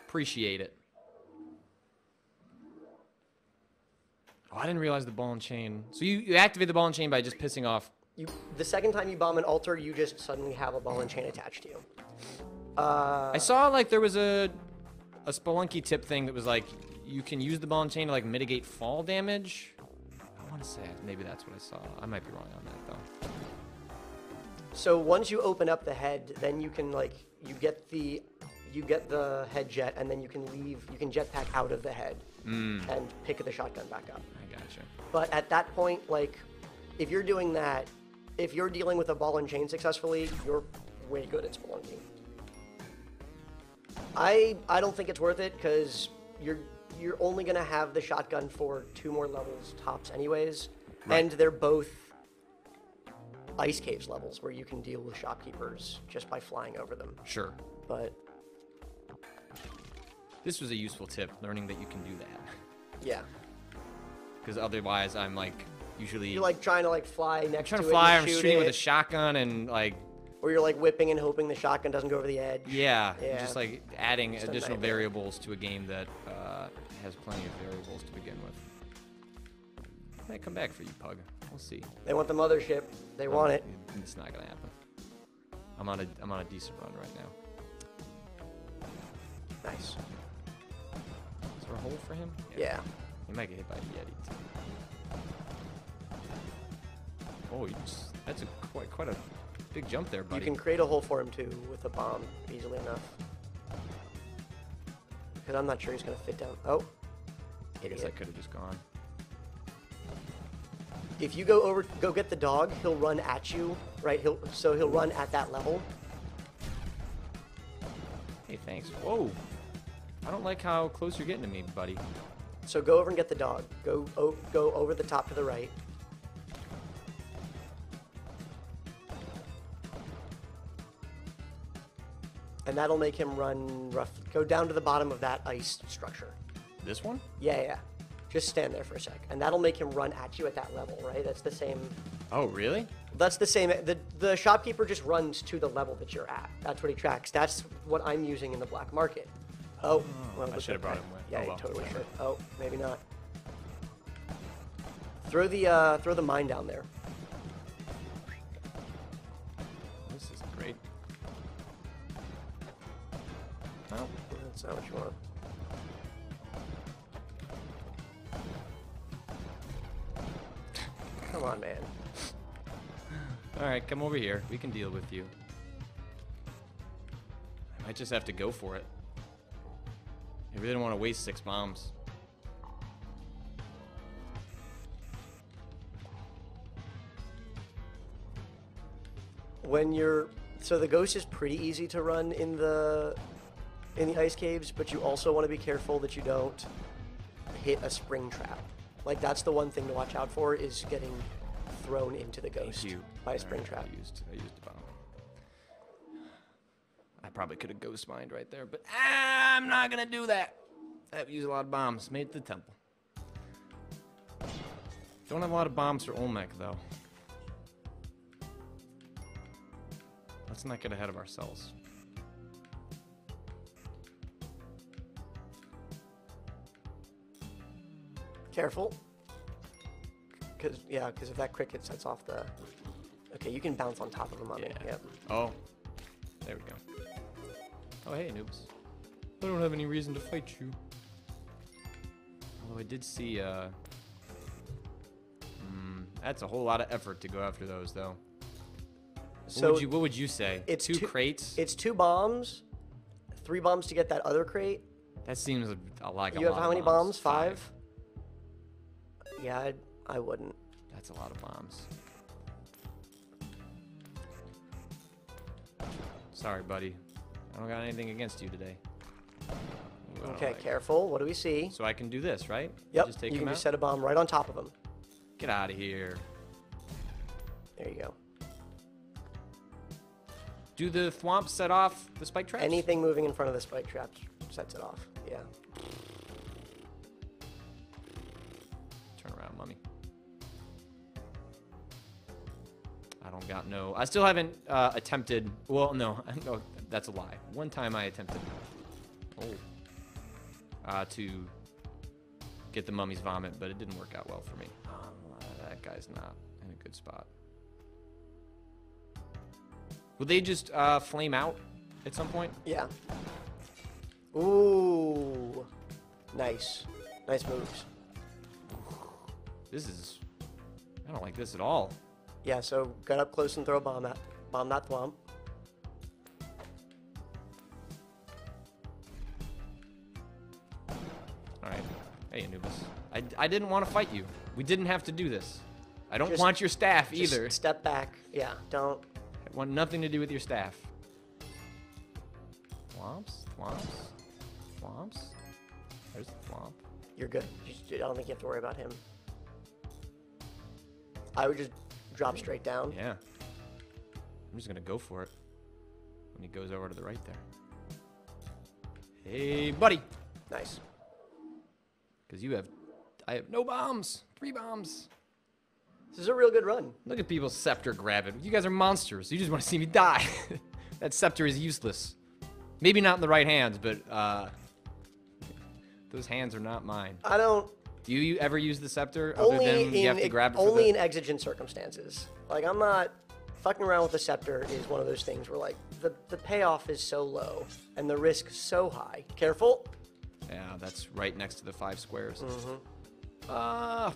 Appreciate it. Oh, I didn't realize the ball and chain. So you activate the ball and chain by just pissing off... The second time you bomb an altar, you just suddenly have a ball and chain attached to you. I saw, like, there was a Spelunky tip thing that was, like, you can use the ball and chain to, like, mitigate fall damage. I want to say maybe that's what I saw. I might be wrong on that, though. So once you open up the head, then you can like you get the head jet, and then you can jetpack out of the head and pick the shotgun back up. I gotcha. But at that point, like, if you're doing that, if you're dealing with a ball and chain successfully, you're way good at Spelunking. I don't think it's worth it because you're only gonna have the shotgun for 2 more levels tops anyways, and they're both ice caves levels where you can deal with shopkeepers just by flying over them. Sure. But this was a useful tip, learning that you can do that. yeah, Because otherwise, I'm like usually you're like trying to like fly next to it. I'm and shooting shoot with a it, shotgun and like or you're like whipping and hoping the shotgun doesn't go over the edge. yeah, Yeah. just like adding Just a additional nightmare. variables to a game that has plenty of variables to begin with. I might come back for you, Pug. We'll see. They want the mothership. They want it. It's not gonna happen. I'm on a decent run right now. Nice. Is there a hole for him? Yeah. He might get hit by a Yeti too. Oh, that's quite a big jump there, buddy. You can create a hole for him too with a bomb easily enough. Because I'm not sure he's gonna fit down. Oh. I guess I could have just gone. If you go get the dog, he'll run at you, right? He'll run at that level. Hey, thanks. Whoa. I don't like how close you're getting to me, buddy. So go over and get the dog. Go over the top to the right. And that'll make him run go down to the bottom of that ice structure. This one? Yeah. Just stand there for a sec. And that'll make him run at you at that level, right? That's the same. Oh, really? That's the same. The shopkeeper just runs to the level that you're at. That's what he tracks. That's what I'm using in the black market. Oh, well, I should have brought him with. Yeah, Oh, you well, totally whatever. should. Oh, maybe not. Throw the mine down there. This is great. Oh, That's not what you want. Come on, man. all right, come over here. We can deal with you. I might just have to go for it. I really don't want to waste 6 bombs. So the ghost is pretty easy to run in the ice caves, but you also want to be careful that you don't hit a spring trap. Like that's the one thing to watch out for is getting thrown into the ghost by a spring trap. I used the bomb. I probably could have ghost mined right there, but I'm not gonna do that. I've used a lot of bombs. Made it to the temple. Don't have a lot of bombs for Olmec though. Let's not get ahead of ourselves. Careful. Because if that cricket sets off the... Okay, you can bounce on top of him on me. Yeah. Yep. Oh, there we go. Oh, hey, noobs. I don't have any reason to fight you. Although I did see, that's a whole lot of effort to go after those, though. So what would you say? it's two crates? It's 2 bombs, 3 bombs to get that other crate. That seems like a You lot have how of many bombs? bombs? 5? Yeah, I wouldn't. That's a lot of bombs. Sorry, buddy. I don't got anything against you today. Ooh, I don't Okay, like it. careful. What do we see? So I can do this, right? Yep. Just take you him can out? just set a bomb right on top of him. Get out of here. There you go. Do the thwomps set off the spike traps? Anything moving in front of the spike trap sets it off. Yeah. Turn around, mummy. I don't got no... I still haven't attempted... Well, no, that's a lie. One time I attempted... to get the mummy's vomit, but it didn't work out well for me. That guy's not in a good spot. Will they just flame out at some point? Yeah. Ooh. Nice. Nice moves. This is... I don't like this at all. Yeah, so get up close and throw a bomb at. Bomb that thwomp. All right. Hey, Anubis. I didn't want to fight you. We didn't have to do this. I don't Just- want your staff Just either. step back. Yeah, don't. I want nothing to do with your staff. Thwomps, thwomps, thwomps. There's the thwomp. You're good. I don't think you have to worry about him. I would just drop straight down. Yeah. I'm just gonna go for it when he goes over to the right there. Hey, buddy. Nice. Because I have no bombs. 3 bombs. This is a real good run. Look at people's scepter grabbing. You guys are monsters. You just want to see me die. That scepter is useless. Maybe not in the right hands, but those hands are not mine. I don't. Do you ever use the scepter other than you have to grab it for only the... in exigent circumstances. Like, I'm not fucking around with the scepter is one of those things where, like, the payoff is so low and the risk so high. Careful. Yeah, that's right next to the 5 squares. I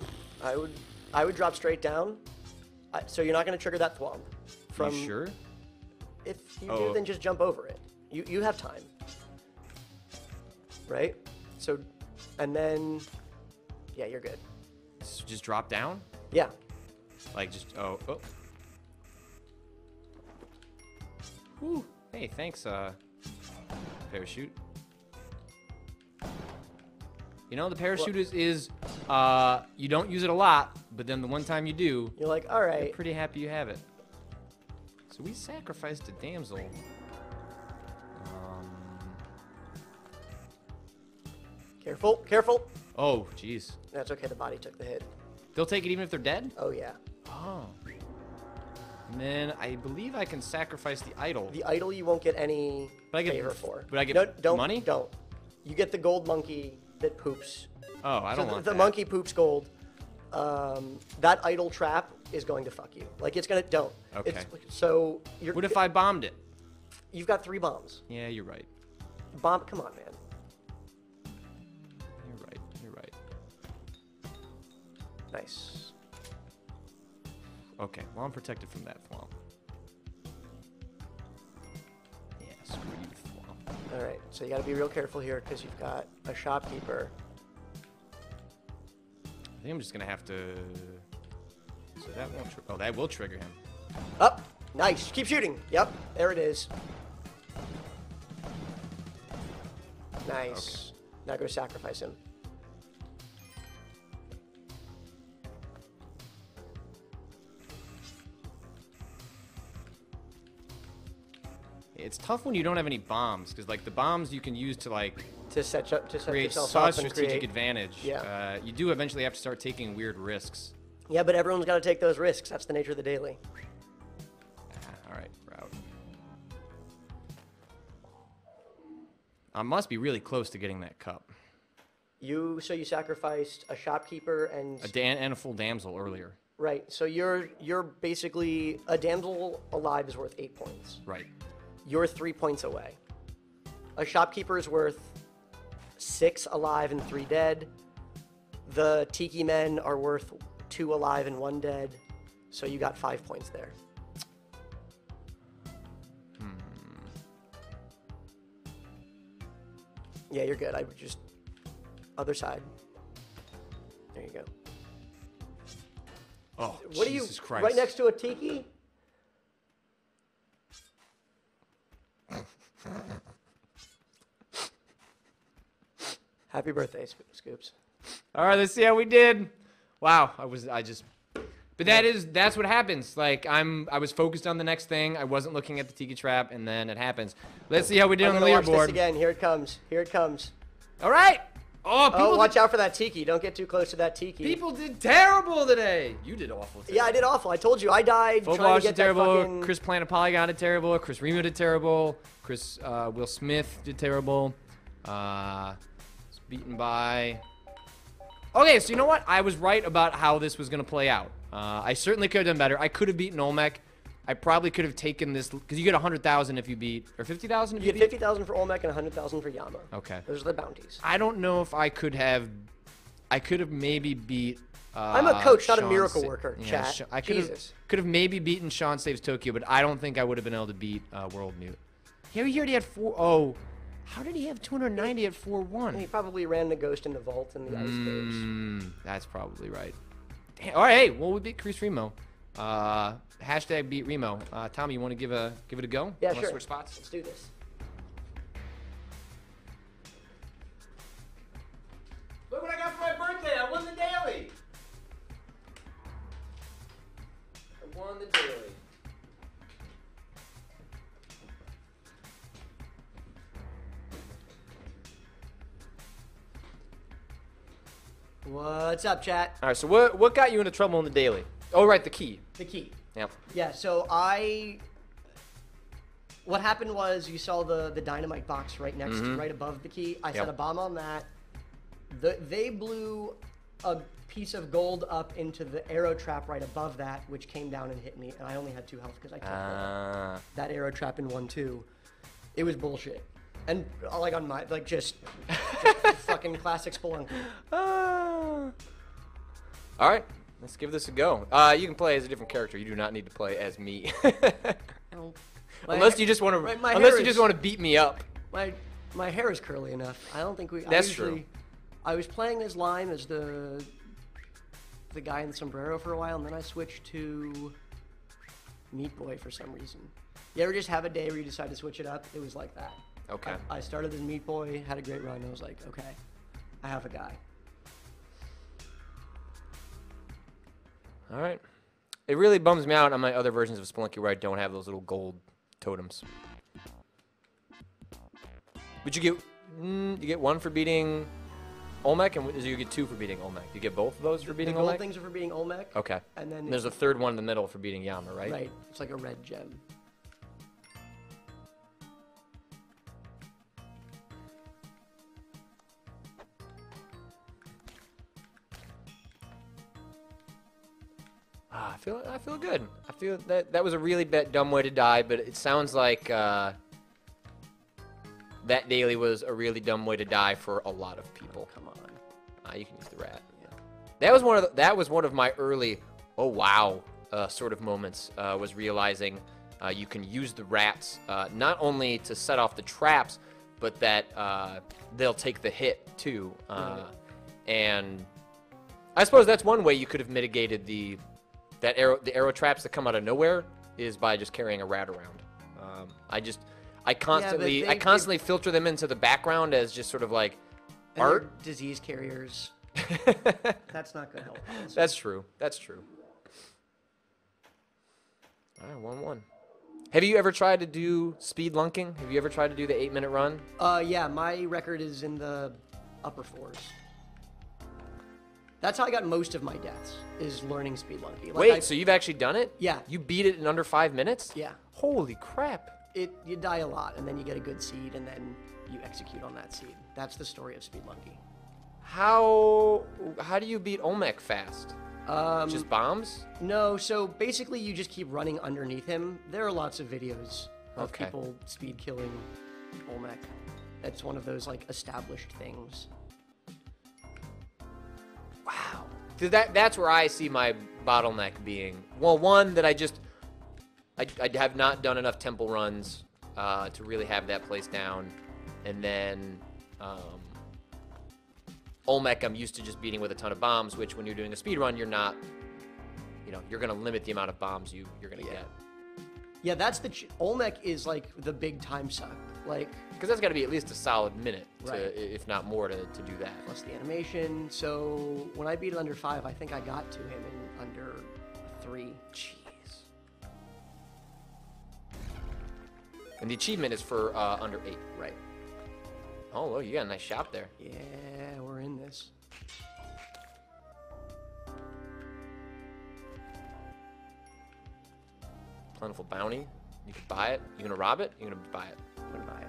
would drop straight down. So you're not going to trigger that thwomp. You sure? If you do, then just jump over it. You have time. Right? So, and then, yeah, you're good. So just drop down? Yeah. Like just, oh. Whew. Hey, thanks, parachute. You know, the parachute is you don't use it a lot, but then the one time you do, You're like, all right. you're pretty happy you have it. So we sacrificed a damsel. Careful, careful. Oh, jeez. That's okay, the body took the hit. They'll take it even if they're dead? Oh, yeah. Oh. And then I believe I can sacrifice the idol. The idol you won't get any But I get- favor for. but I get No, don't, money? Don't. You get the gold monkey that poops. Oh, I don't So want the that. monkey poops gold. That idol trap is going to fuck you. Like, it's going to, don't. Okay. So, you're, What if I bombed it? you've got 3 bombs. Yeah, you're right. Bomb, come on, man. You're right. You're right. Nice. Okay, well, I'm protected from that thwomp. Yeah, screw you, thwomp. All right, so you got to be real careful here because you've got a shopkeeper. I think I'm just gonna have to. So that won't. Oh, that will trigger him. Up, nice. Keep shooting. Yep, there it is. Nice. Now go sacrifice him. It's tough when you don't have any bombs, because like the bombs you can use to like To set create yourself such up and strategic create. advantage. Yeah. You do eventually have to start taking weird risks. Yeah, but everyone's got to take those risks. That's the nature of the daily. All right, route. I must be really close to getting that cup. So you sacrificed a shopkeeper and And a full damsel earlier. right. So you're basically a damsel alive is worth 8 points. Right. You're 3 points away. A shopkeeper is worth 6 alive and 3 dead. The tiki men are worth 2 alive and 1 dead. So you got 5 points there. Yeah, you're good. I would just other side. There you go. Oh, What Jesus are you Christ. right next to a tiki? Happy birthday, Scoops. All right, let's see how we did. Wow, but that's what happens. Like I was focused on the next thing. I wasn't looking at the tiki trap, and then it happens. Let's see how we did I'm on the gonna watch leaderboard. this again. Here it comes. Here it comes. All right. Oh, Oh, watch out for that tiki. Don't get too close to that tiki. People did terrible today. You did awful today. Yeah, I did awful. I told you. I died Full trying Bosch to did get that terrible. fucking... Chris Planet Polygon did terrible. Chris Remo did terrible. Will Smith did terrible. Was beaten by... Okay, so you know what? I was right about how this was going to play out. I certainly could have done better. I could have beaten Olmec. I probably could have taken this... Because you get 100,000 if you beat... Or 50,000 if you You beat... get 50,000 for Olmec and 100,000 for Yama. Okay. Those are the bounties. I don't know if I could have I could have maybe beat. I'm a coach, not a Sean miracle Sa- worker, yeah, chat. I Jesus. could have maybe beaten Sean Saves Tokyo, but I don't think I would have been able to beat World Mute. He already had 4. Oh, how did he have 290 at 4-1? He probably ran the ghost in the vault in the ice caves. That's probably right. Damn. All right, hey, well, we beat Chris Remo. Hashtag beat Remo. Tommy, you want to give it a go? Yeah, Wanna sure. Switch spots. Let's do this. Look what I got for my birthday! I won the daily. I won the daily. What's up, chat? All right, so what got you into trouble in the daily? Oh, right, the key. The key. Yep. Yeah, so what happened was you saw the dynamite box right next to, right above the key. I set a bomb on that. They blew a piece of gold up into the arrow trap right above that, which came down and hit me, and I only had 2 health because I killed that arrow trap in 1-2. It was bullshit. And like on my, like just fucking classic Spelunky. All right, let's give this a go. You can play as a different character. You do not need to play as me. Unless you just want to, unless you just want to beat me up. My hair is curly enough. I don't think we. That's true. I was playing as Lime as the guy in the sombrero for a while, and then I switched to Meat Boy for some reason. You ever just have a day where you decide to switch it up? It was like that. Okay. I started as Meat Boy, had a great run, and I was like, okay, I have a guy. All right. It really bums me out on my other versions of Spelunky where I don't have those little gold totems. But you get 1 for beating Olmec, and you get 2 for beating Olmec. You get both of those for beating the gold Olmec? things are for beating Olmec. Okay. And then there's a 3rd one in the middle for beating Yama, right? Right. It's like a red gem. I feel good. I feel that was a really dumb way to die, but it sounds like that daily was a really dumb way to die for a lot of people. Come on. You can use the rat. Yeah. That was one of my early oh wow sort of moments. Was realizing you can use the rats not only to set off the traps, but that they'll take the hit too. And I suppose that's one way you could have mitigated the arrow traps that come out of nowhere is by just carrying a rat around. I constantly filter them into the background as just sort of like art. Disease carriers. That's not good health policy. That's true. That's true. All right, 1-1. Have you ever tried to do speed lunking? Have you ever tried to do the 8-minute run? Yeah, my record is in the upper 4s. That's how I got most of my deaths, is learning Spelunky. Wait, so you've actually done it? Yeah. You beat it in under 5 minutes? Yeah. Holy crap. You die a lot, and then you get a good seed, and then you execute on that seed. That's the story of Spelunky. How do you beat Olmec fast? Just bombs? No, so basically you just keep running underneath him. There are lots of videos of people speed killing Olmec. That's one of those like established things. Wow. That's where I see my bottleneck being. Well, one, that I have not done enough temple runs to really have that place down. And then Olmec, I'm used to just beating with a ton of bombs, which when you're doing a speed run, you're not, you're going to limit the amount of bombs you're going to get. Yeah, that's Olmec is like the big time suck. Like, because that's got to be at least a solid minute, Right. if not more, to do that. Plus the animation. So when I beat it under 5, I think I got to him in under 3. Jeez. And the achievement is for under 8. Right. Oh, well, you got a nice shop there. Yeah, we're in this. Plentiful bounty. You can buy it. You gonna rob it? You gonna buy it? I'm gonna buy it.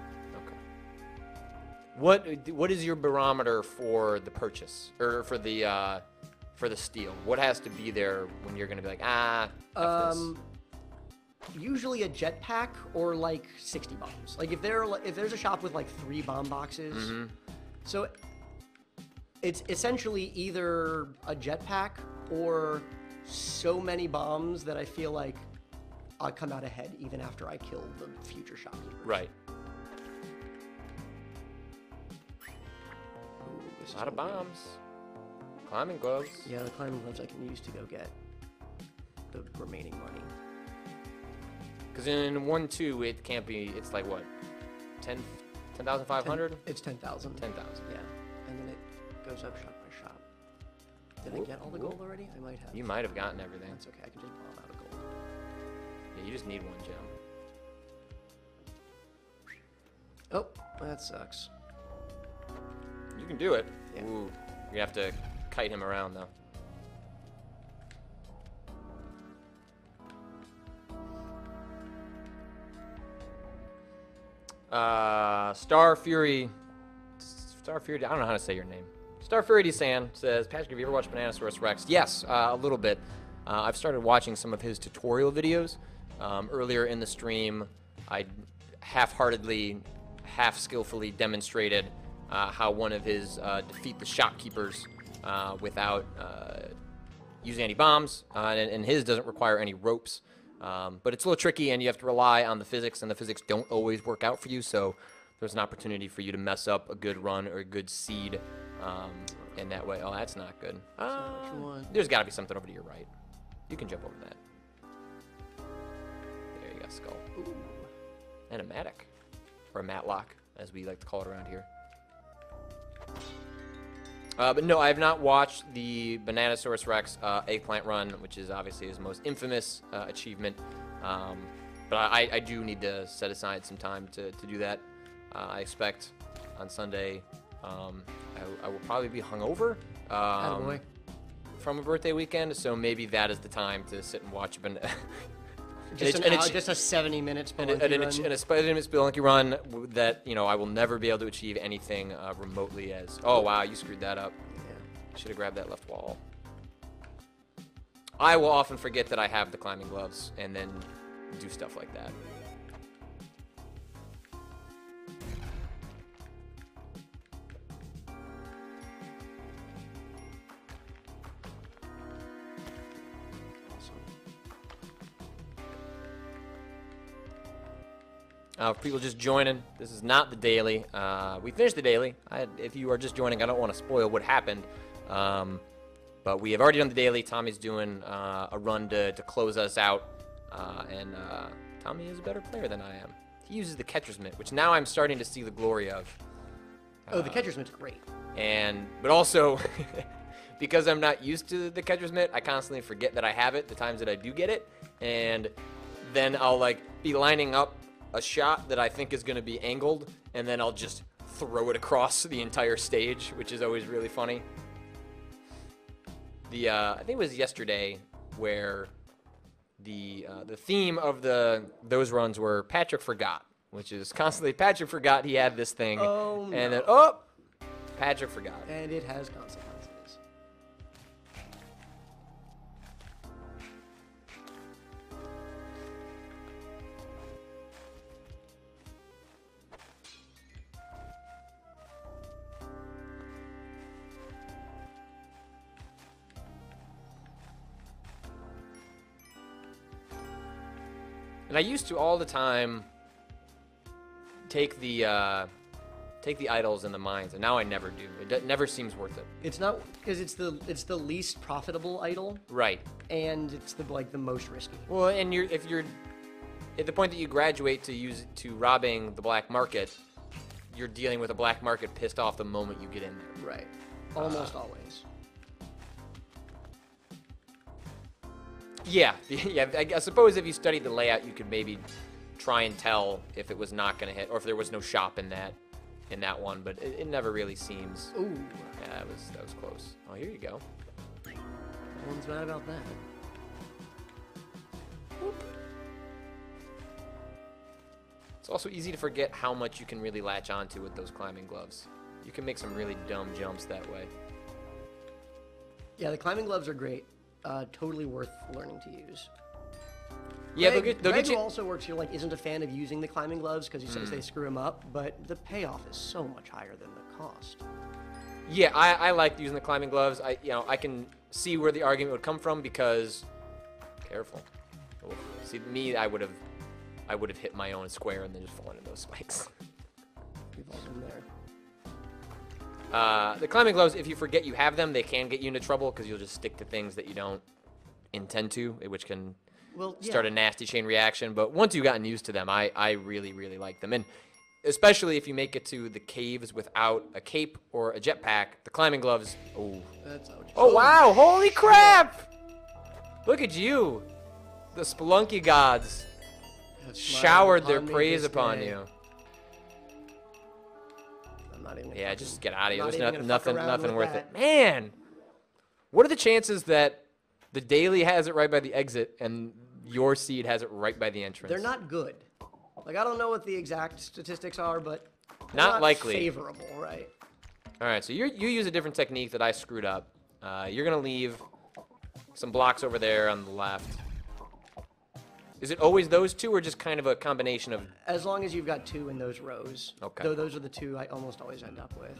Okay. What is your barometer for the purchase or for the steal? What has to be there when you're gonna be like, F this? Usually a jetpack or like 60 bombs. Like if there's a shop with like 3 bomb boxes. Mm-hmm. So It's essentially either a jetpack or so many bombs that I feel like I'll come out ahead even after I kill the future shopkeepers. Right. Ooh, this A lot of is gonna be- bombs. Climbing gloves. Yeah, the climbing gloves I can use to go get the remaining money. Because in 1-2, it can't be, it's like what? 10,500? It's 10,000. 10,000. Yeah, and then it goes up shop by shop. Did I get all the gold already? I might have. You might have gotten everything. That's okay. I can just bomb out of gold. Yeah, you just need one gem. Oh, that sucks. You can do it. Yeah. Ooh, you have to kite him around though. Star Fury, I don't know how to say your name. Star Fury D-San says, Patrick, have you ever watched Bananasaurus Rex? Yes, a little bit. I've started watching some of his tutorial videos. Earlier in the stream, I half-heartedly, half-skillfully demonstrated how one of his defeat the shopkeepers without using any bombs, and his doesn't require any ropes. But it's a little tricky, and you have to rely on the physics, and the physics don't always work out for you, so there's an opportunity for you to mess up a good run or a good seed in that way. Oh, that's not good. what you want. There's got to be something over to your right. You can jump over that. There you go, skull. Ooh. And a mattock. Or a matlock, as we like to call it around here. But no, I have not watched the Bananasaurus Rex eggplant run, which is obviously his most infamous achievement. But I do need to set aside some time to do that. I expect on Sunday I will probably be hungover Attaboy. from a birthday weekend, so maybe that is the time to sit and watch Just a 70-minute Spelunky run. and a Spelunky run that, you know, I will never be able to achieve anything remotely as. Oh wow, you screwed that up. Yeah. Should have grabbed that left wall. I will often forget that I have the climbing gloves and then do stuff like that. For people just joining, this is not the daily. We finished the daily. If you are just joining, I don't want to spoil what happened. But we have already done the daily. Tommy's doing a run to close us out. And Tommy is a better player than I am. He uses the catcher's mitt, which now I'm starting to see the glory of. Oh, the catcher's mitt's great. But also, because I'm not used to the catcher's mitt, I constantly forget that I have it the times that I do get it. And then I'll like be lining up a shot that I think is going to be angled, and then I'll just throw it across the entire stage, which is always really funny. I think it was yesterday where the theme of those runs were Patrick forgot, which is constantly Patrick forgot he had this thing, Oh, and no. then Patrick forgot. And it has consequences. And I used to all the time take the idols and the mines, and now I never do. It never seems worth it. It's not because it's the least profitable idol, Right. and it's the most risky. Well, and if you're at the point that you graduate to robbing the black market, you're dealing with a black market pissed off the moment you get in there. Right. Almost always. Yeah, yeah. I suppose if you studied the layout, you could maybe try and tell if it was not going to hit, or if there was no shop in that one. But it never really seems. Ooh. Yeah, that was close. Oh, here you go. No one's mad about that. It's also easy to forget how much you can really latch onto with those climbing gloves. You can make some really dumb jumps that way. Yeah, the climbing gloves are great. Totally worth learning to use. Yeah, Greg, they'll get who you. also works here isn't a fan of using the climbing gloves because he says they screw him up, but the payoff is so much higher than the cost. Yeah, I like using the climbing gloves. I can see where the argument would come from because, careful. Oh, see, me, I would have hit my own square and then just fallen into those spikes. We've all been there. The climbing gloves, if you forget you have them, they can get you into trouble because you'll just stick to things that you don't intend to, which can start a nasty chain reaction. But once you've gotten used to them, I really, really like them. And especially if you make it to the caves without a cape or a jetpack, the climbing gloves, oh, wow, holy crap! Look at you. The Spelunky gods showered their praise upon you. Yeah, just get out of here. There's nothing worth it. Man, what are the chances that the daily has it right by the exit and your seed has it right by the entrance? They're not good. Like, I don't know what the exact statistics are, but not likely. Favorable, right? All right, so you use a different technique that I screwed up. You're gonna leave some blocks over there on the left. Is it always those two, or just kind of a combination of? As long as you've got two in those rows. Okay. Though those are the two I almost always end up with.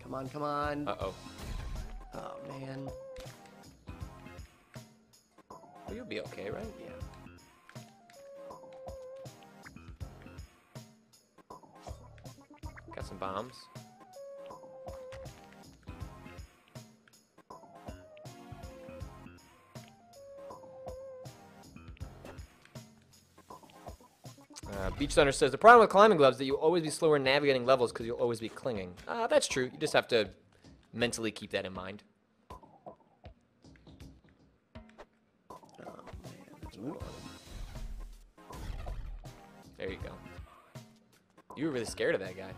Come on, come on. Uh-oh. Oh, man. Well, you'll be okay, right? Yeah. Got some bombs. Beach Thunder says, the problem with climbing gloves is that you'll always be slower navigating levels because you'll always be clinging. That's true. You just have to mentally keep that in mind. Oh, man. Let's move on. There you go. You were really scared of that guy.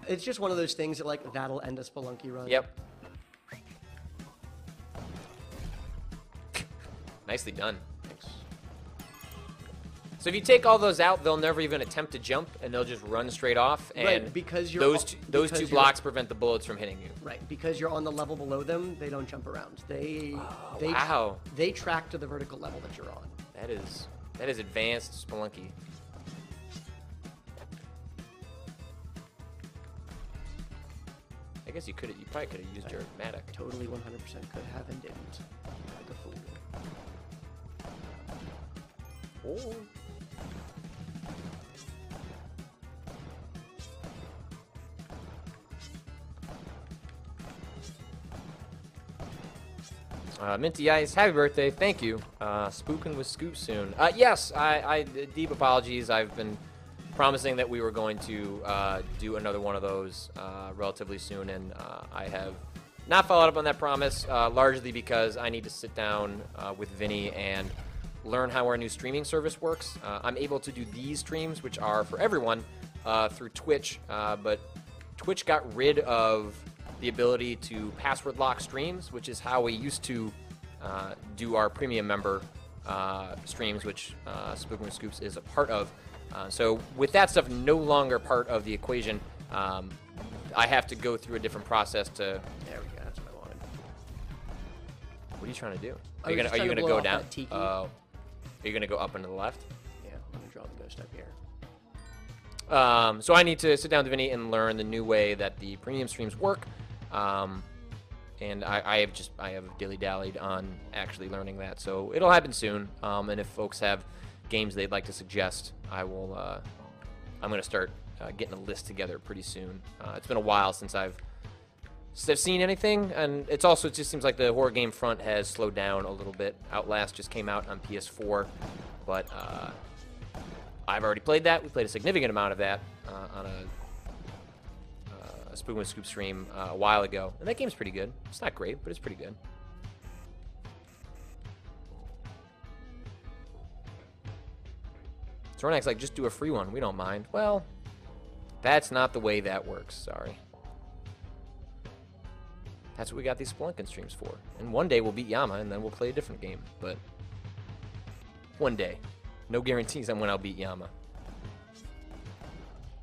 It's just one of those things that, like, that'll end a Spelunky run. Yep. Nicely done. Thanks. So if you take all those out, they'll never even attempt to jump, and they'll just run straight off. And right, because you're those two blocks prevent the bullets from hitting you. Right, because you're on the level below them, they don't jump around. Wow. They track to the vertical level that you're on. That is advanced Spelunky. I guess you probably could have used your Matic. Totally 100% could have and didn't. Like a fool. Oh. Minty Ice, happy birthday, thank you. Spookin' with Scoop soon. Yes, deep apologies. I've been promising that we were going to do another one of those relatively soon, and I have not followed up on that promise, largely because I need to sit down with Vinny and learn how our new streaming service works. I'm able to do these streams, which are for everyone, through Twitch, but Twitch got rid of the ability to password lock streams, which is how we used to do our premium member streams, which Spookin' with Scoops is a part of. So with that stuff no longer part of the equation, I have to go through a different process to. There we go. That's what I wanted. What are you trying to do? Are you gonna go down? Are you gonna go up and to the left? Yeah, I'm gonna draw the ghost up here. So I need to sit down with Vinny and learn the new way that the premium streams work. And I have dilly-dallied on actually learning that. So it'll happen soon. And if folks have games they'd like to suggest, I'm going to start getting a list together pretty soon. It's been a while since I've seen anything, and it just seems like the horror game front has slowed down a little bit. Outlast just came out on PS4, but I've already played that. We played a significant amount of that on a Spookin' with Scoop stream a while ago, and that game's pretty good. It's not great, but it's pretty good. Zornak's like, just do a free one. We don't mind. Well, that's not the way that works. Sorry. That's what we got these Spelunkin streams for. And one day we'll beat Yama, and then we'll play a different game. But one day. No guarantees on when I'll beat Yama.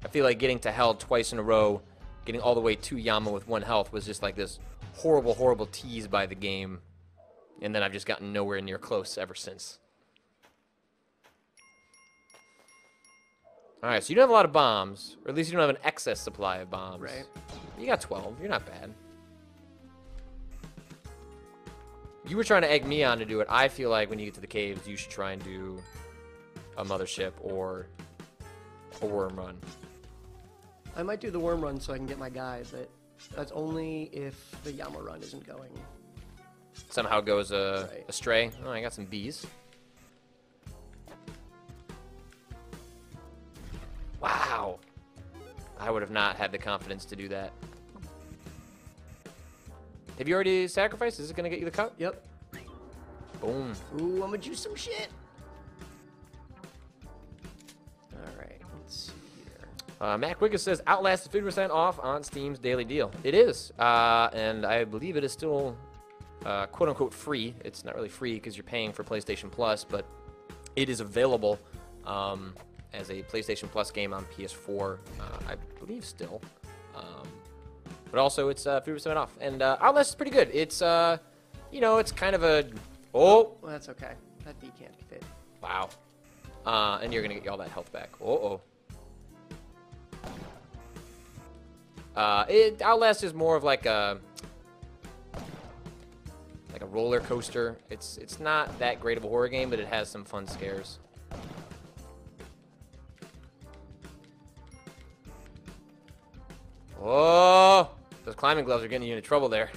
I feel like getting to hell twice in a row, getting all the way to Yama with 1 health was just like this horrible, horrible tease by the game. And then I've just gotten nowhere near close ever since. Alright, so you don't have a lot of bombs, or at least you don't have an excess supply of bombs. Right. You got 12. You're not bad. You were trying to egg me on to do it. I feel like when you get to the caves, you should try and do a mothership or a worm run. I might do the worm run so I can get my guy, but that's only if the Yama run isn't going. Somehow goes Right. astray. Oh, I got some bees. Wow. I would have not had the confidence to do that. Have you already sacrificed? Is it going to get you the cup? Yep. Boom. Ooh, I'm gonna do some shit. Alright, let's see here. Matt Quiggis says Outlast is 50% off on Steam's daily deal. It is. And I believe it is still quote unquote free. It's not really free because you're paying for PlayStation Plus, but it is available as a PlayStation Plus game on PS4, I believe still. But also it's 50% off. And Outlast is pretty good. It's, you know, it's kind of a... Oh! Well, that's okay. That bee can't fit. Wow. And you're going to get all that health back. Outlast is more of like a roller coaster. It's not that great of a horror game, but it has some fun scares. Oh, those climbing gloves are getting you into trouble there.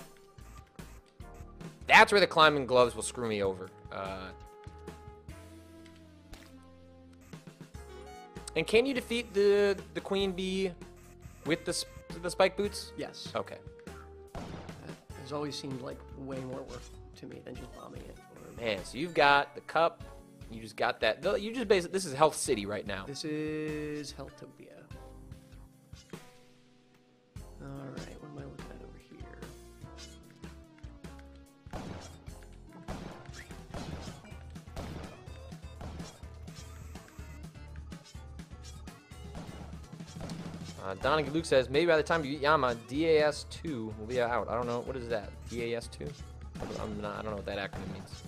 That's where the climbing gloves will screw me over. And can you defeat the queen bee with the spike boots? Yes. Okay. That has always seemed like way more work to me than just bombing it. Man, so you've got the cup. You just got that. You just basically, this is Health City right now. This is Healthtopia. Alright, what am I looking at over here? Donnie Luke says, maybe by the time you beat Yama, DAS2 will be out. I don't know. What is that? DAS2? I don't know what that acronym means.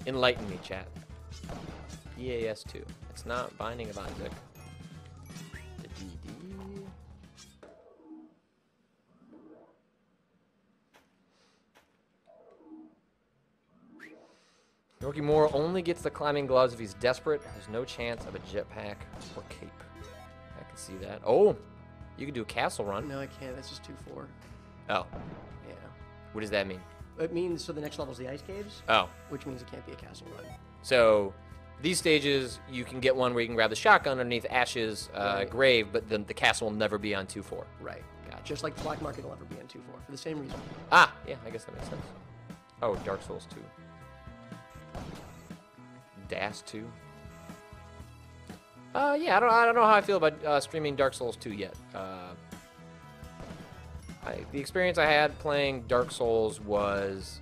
Enlighten me, chat. DAS2. It's not Binding of Isaac. The DD. Yorkie Moore only gets the climbing gloves if he's desperate. There's no chance of a jetpack or cape. I can see that. Oh, you can do a castle run. No, I can't. That's just 2-4. Oh, Yeah. what does that mean? It means, so the next level is the ice caves, Oh, which means it can't be a castle run. so these stages, you can get one where you can grab the shotgun underneath Ash's Right. grave, but the castle will never be on 2-4. Right. Gotcha. Just like the Black Market will never be on 2-4, for the same reason. Ah, yeah, I guess that makes sense. Oh, Dark Souls 2. DAS 2. Yeah, I don't know how I feel about streaming Dark Souls 2 yet. The experience I had playing Dark Souls was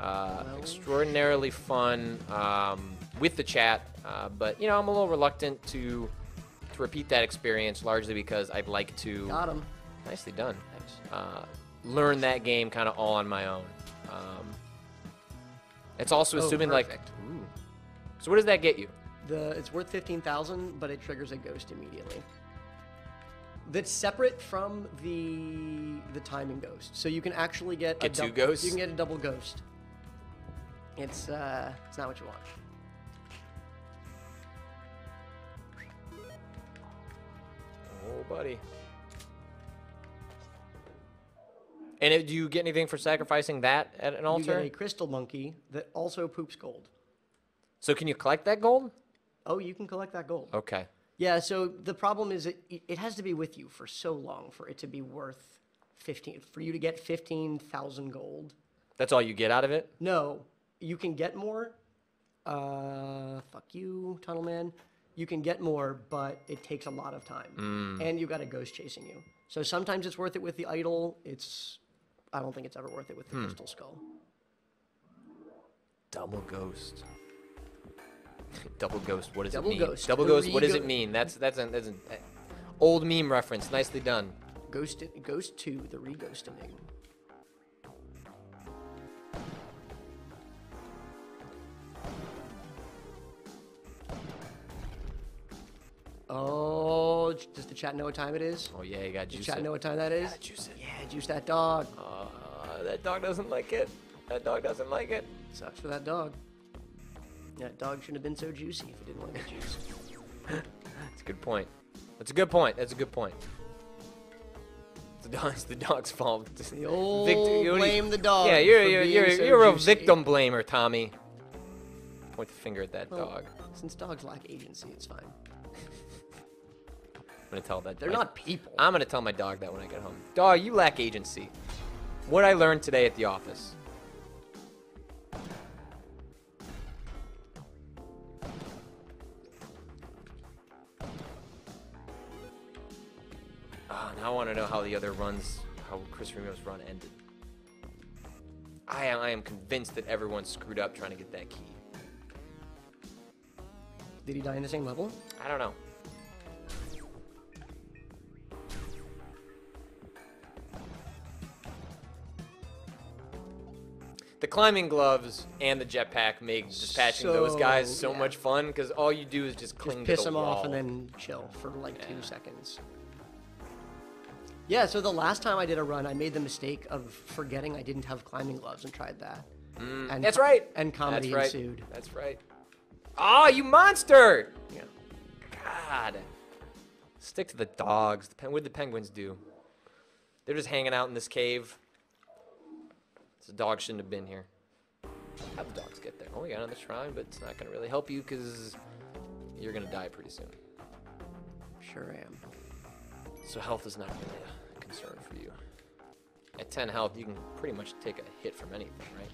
extraordinarily fun with the chat, but you know I'm a little reluctant to repeat that experience, largely because I'd like to. Got him. Nicely done. Thanks. Learn that game kind of all on my own. It's also assuming perfect. like. Ooh. So what does that get you? It's worth 15,000, but it triggers a ghost immediately. That's separate from the timing ghost, so you can actually get Two ghosts. You can get a double ghost. It's not what you want. Oh, buddy. And do you get anything for sacrificing that at an You altar? get a crystal monkey that also poops gold. So can you collect that gold? Oh, you can collect that gold. Okay. Yeah, so the problem is it has to be with you for so long for it to be worth 15. For you to get 15,000 gold. That's all you get out of it? No, you can get more. Fuck you, Tunnel Man. You can get more, but it takes a lot of time. And you got a ghost chasing you. So sometimes it's worth it with the idol. I don't think it's ever worth it with the crystal skull. Double ghost. Double ghost. What does Double it mean? ghost. Double ghost. What does it mean? That's an old meme reference. Nicely done. Ghost 2, the re-ghosting. Oh, Does the chat know what time it is? Oh yeah, you got Does juice. the chat know what time that is? Yeah, juice it. Yeah, juice that dog. That dog doesn't like it. That dog doesn't like it. Sucks for that dog. That dog shouldn't have been so juicy if it didn't want to get juiced. That's a good point. That's a good point. That's a good point. It's the dog's fault. The old blame the dog. Yeah, for you're being so a juicy. victim blamer, Tommy. Point the finger at that dog. Since dogs lack agency, it's fine. I'm gonna tell that. They're not people. I'm gonna tell my dog that when I get home. Dog, you lack agency. What I learned today at the office. Now I want to know how the other runs, how Chris Remo's run ended. I am convinced that everyone screwed up trying to get that key. Did he die in the same level? I don't know. The climbing gloves and the jetpack make dispatching those guys so much fun because all you do is just cling to the piss them wall. off and then chill for like 2 seconds. Yeah, so the last time I did a run, I made the mistake of forgetting I didn't have climbing gloves and tried that. And That's right. And comedy That's right. ensued. That's right. Oh, you monster! Yeah. God. Stick to the dogs. What did the penguins do? They're just hanging out in this cave. The dog shouldn't have been here. How the dogs get there? Oh, we got another shrine, but it's not going to really help you because you're going to die pretty soon. Sure am. So health is not really a concern for you. At 10 health, you can pretty much take a hit from anything, right?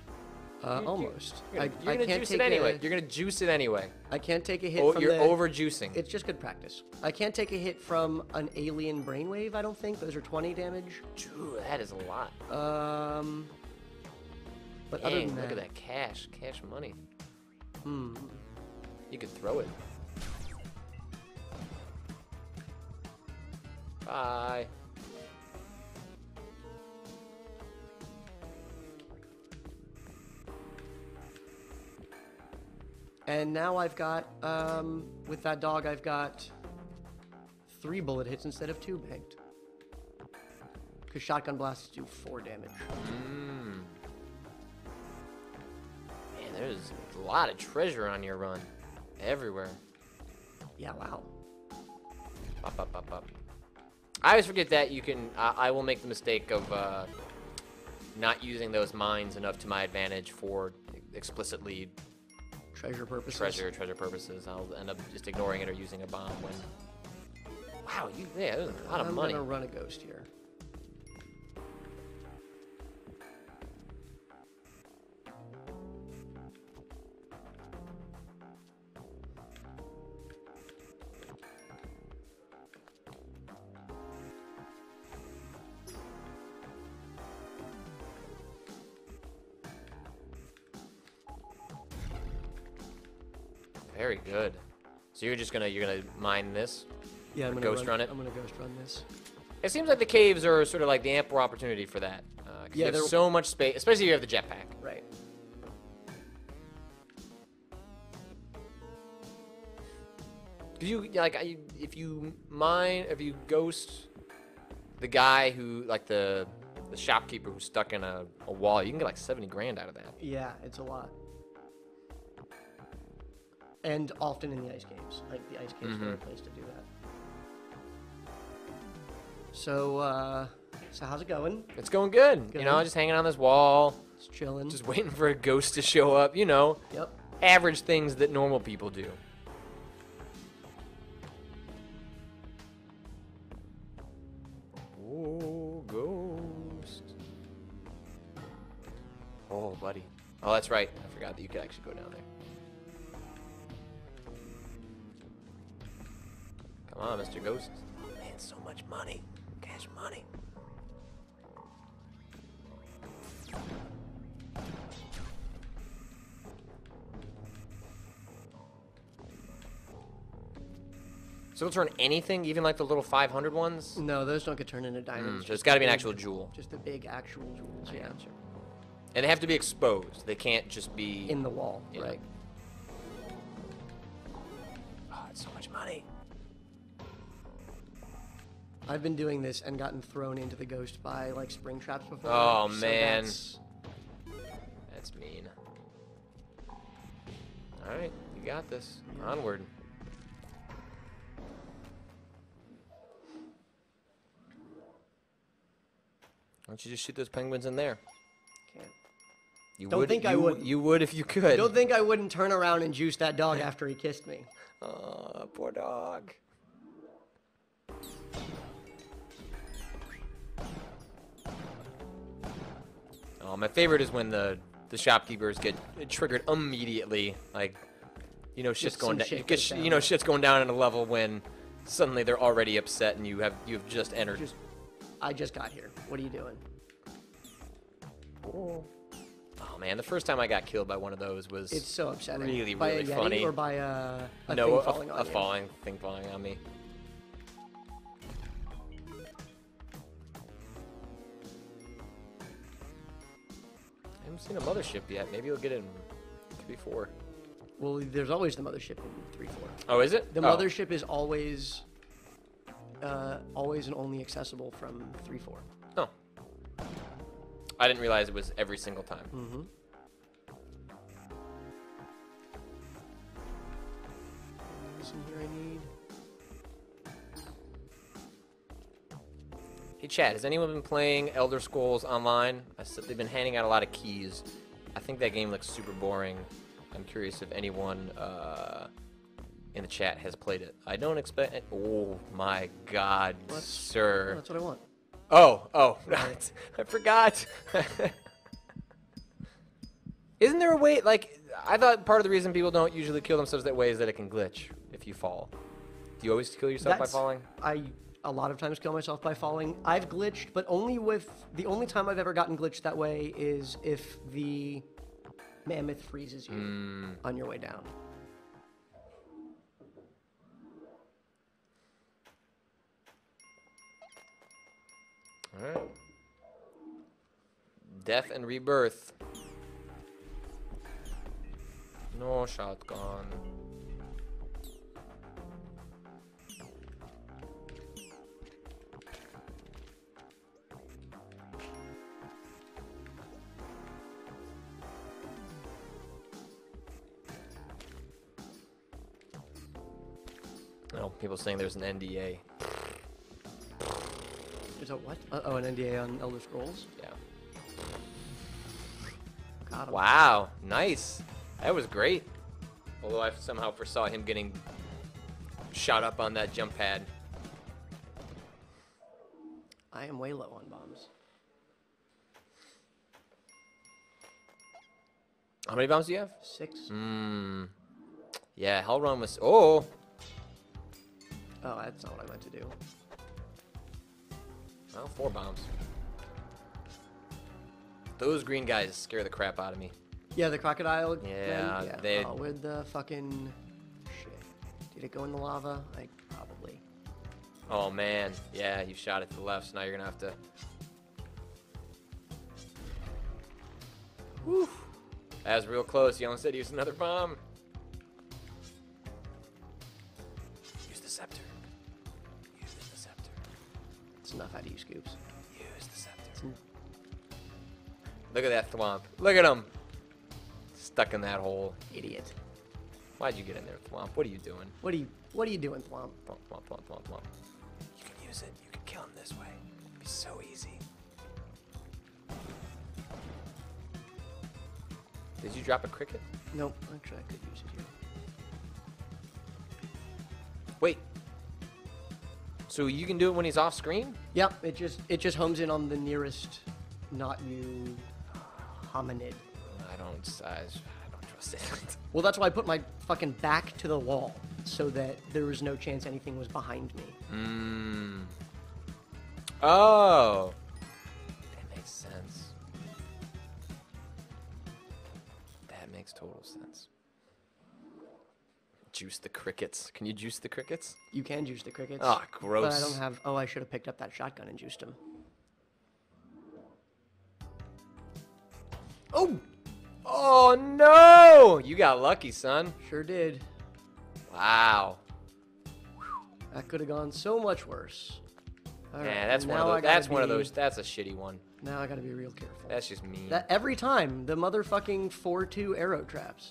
Almost. You're gonna juice it anyway. You're gonna juice it anyway. I can't take a hit from You're over juicing. It's just good practice. I can't take a hit from an alien brainwave, I don't think. Those are 20 damage. Dude, that is a lot. But Dang, other than that... look at that cash money. You could throw it. Bye. And now I've got, with that dog, I've got 3 bullet hits instead of 2 banked. Because shotgun blasts do 4 damage. Man, there's a lot of treasure on your run. Everywhere. Yeah, wow. Up. I always forget that you can, I will make the mistake of not using those mines enough to my advantage for explicitly Treasure purposes. treasure purposes. I'll end up just ignoring it or using a bomb when... Wow, yeah, there's a lot of money. I'm gonna run a ghost here. Very good. So you're gonna mine this? Yeah, I'm gonna ghost run it? I'm gonna ghost run this. It seems like the caves are sort of like the ample opportunity for that. 'Cause you have so much space, especially if you have the jetpack. Right. Cause if you ghost the guy who the shopkeeper who's stuck in a wall, you can get like 70 grand out of that. Yeah, it's a lot. And often in the ice caves. Like, the ice caves are a place to do that. So how's it going? It's going good. Good. You know, just hanging on this wall, It's chilling. just waiting for a ghost to show up. You know, Yep. average things that normal people do. Oh, ghost. Oh, buddy. Oh, that's right. I forgot that you could actually go down there. Come on, Mr. Ghost. Man, so much money. Cash money. So it'll turn anything, even like the little 500 ones? No, those don't get turned into diamonds. So it's got to be an actual jewel. Just the big actual jewels, yeah. Gotcha. And they have to be exposed. They can't just be... In the wall, Yeah. right. Oh, it's so much money. I've been doing this and gotten thrown into the ghost by like spring traps before. Oh, so man. That's mean. Alright, you got this. Onward. Why don't you just shoot those penguins in there? Can't. You Don't would, think I would. You would if you could. Don't think I wouldn't turn around and juice that dog after he kissed me. Aw, poor dog. Oh, my favorite is when the shopkeepers get triggered immediately. Like, you know, shit's Just going some down. shit goes down. You know, shit's going down at a level when suddenly they're already upset and you've just entered. I just got here. What are you doing? Oh man, the first time I got killed by one of those was It's so upsetting. really, by really a Yeti funny. Or by a no, thing falling on a you? falling thing falling on me. I haven't seen a mothership yet. Maybe you'll get it in 3-4. Well, there's always the mothership in 3-4. Oh, is it? The Oh. mothership is always and only accessible from 3-4. Oh. I didn't realize it was every single time. Mm-hmm. Listen here, I need. Hey, Chad, has anyone been playing Elder Scrolls Online? They've been handing out a lot of keys. I think that game looks super boring. I'm curious if anyone in the chat has played it. I don't expect it. Oh, my God, sir. That's what I want. Oh, I forgot. Isn't there a way, like, I thought part of the reason people don't usually kill themselves that way is that it can glitch if you fall. Do you always kill yourself by falling? I a lot of times kill myself by falling. I've glitched, but only with the only time I've ever gotten glitched that way is if the mammoth freezes you on your way down. All right. Death and rebirth. No shotgun. Oh, people saying there's an NDA. There's a what? Oh, an NDA on Elder Scrolls? Yeah. Got him. Wow, nice. That was great. Although I somehow foresaw him getting shot up on that jump pad. I am way low on bombs. How many bombs do you have? 6. Yeah, Hell Run was. Oh! Oh, that's not what I meant to do. Well, 4 bombs. Those green guys scare the crap out of me. Yeah, the crocodile. Yeah, yeah. they- Oh, where'd the fucking shit? Did it go in the lava? Like, probably. Oh man, yeah, you shot it to the left, so now you're gonna have to. Whew. That was real close. You almost said use another bomb. Use the scepter. Use the scepter. It's enough out of you, Scoops. Use the scepter. It's Look at that thwomp. Look at him. Stuck in that hole. idiot. Why'd you get in there, thwomp? What are you doing? What are you doing, Thwomp? Thwomp, thwomp, thwomp, thwomp, thwomp. You can use it. You can kill him this way. It'd be so easy. Did you drop a cricket? Nope. Actually, I could use it here. Wait. So you can do it when he's off screen? Yep. It just homes in on the nearest, not you, hominid. I don't trust it. Well, that's why I put my fucking back to the wall so that there was no chance anything was behind me. Oh. That makes sense. That makes total sense. Juice the crickets. Can you juice the crickets? You can juice the crickets. Ah, gross. But I don't have. Oh, I should have picked up that shotgun and juiced them. Oh, Oh no! You got lucky, son. sure did. Wow. That could have gone so much worse. All Yeah, right, that's and one of now I those. gotta That's one of be- those. That's a shitty one. Now I gotta be real careful. That's just mean. That every time the motherfucking 4-2 arrow traps.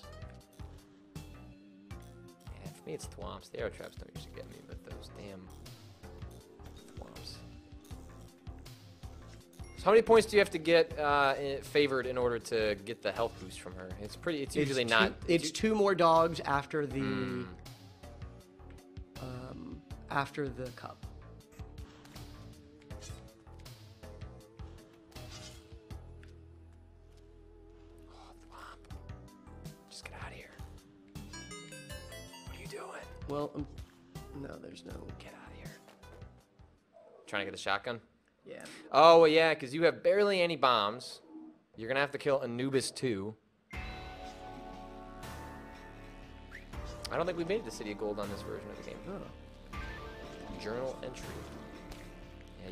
Yeah, for me, it's thwomps. The arrow traps don't usually get me, but those damn thwomps. So how many points do you have to get favored in order to get the health boost from her? It's pretty. It's usually not. It's two more dogs after the cup. Oh, thwomp. Just get out of here. What are you doing? Well, no, there's no. Get out of here. Trying to get the shotgun? Yeah. Oh, well, yeah, because you have barely any bombs. You're going to have to kill Anubis, too. I don't think we made it to City of Gold on this version of the game. Oh. Journal entry. Yeah,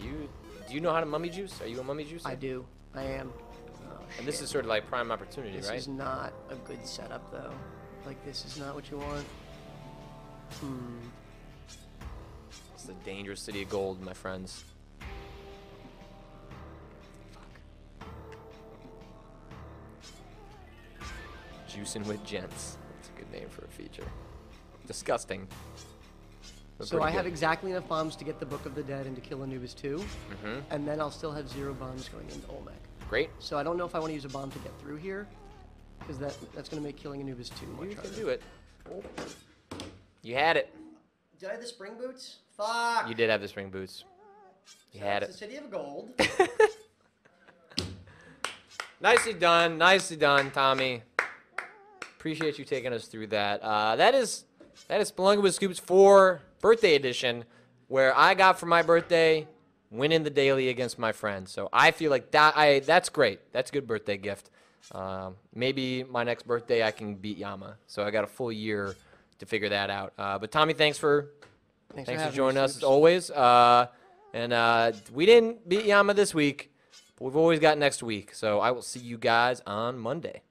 do you know how to mummy juice? Are you a mummy juicer? I do. I am. Oh, And this shit. is sort of like prime opportunity, This right? is not a good setup, though. Like, this is not what you want. It's the dangerous City of Gold, my friends. Juicing with Gents. That's a good name for a feature. Disgusting. but So I pretty have good. exactly enough bombs to get the Book of the Dead and to kill Anubis 2. And then I'll still have 0 bombs going into Olmec. Great. So I don't know if I want to use a bomb to get through here. Because that's going to make killing Anubis 2 much You harder. can do it. You had it. Did I have the spring boots? Fuck! You did have the spring boots. You had It's it. the City of Gold. Nicely done, Tommy. Appreciate you taking us through that. That is Spelunky with Scoops 4 birthday edition, where I got for my birthday winning the daily against my friends. So I feel like that's great. That's a good birthday gift. Maybe my next birthday I can beat Yama. So I got a full year to figure that out. But Tommy, thanks for joining us as always. And we didn't beat Yama this week, but we've always got next week. So I will see you guys on Monday.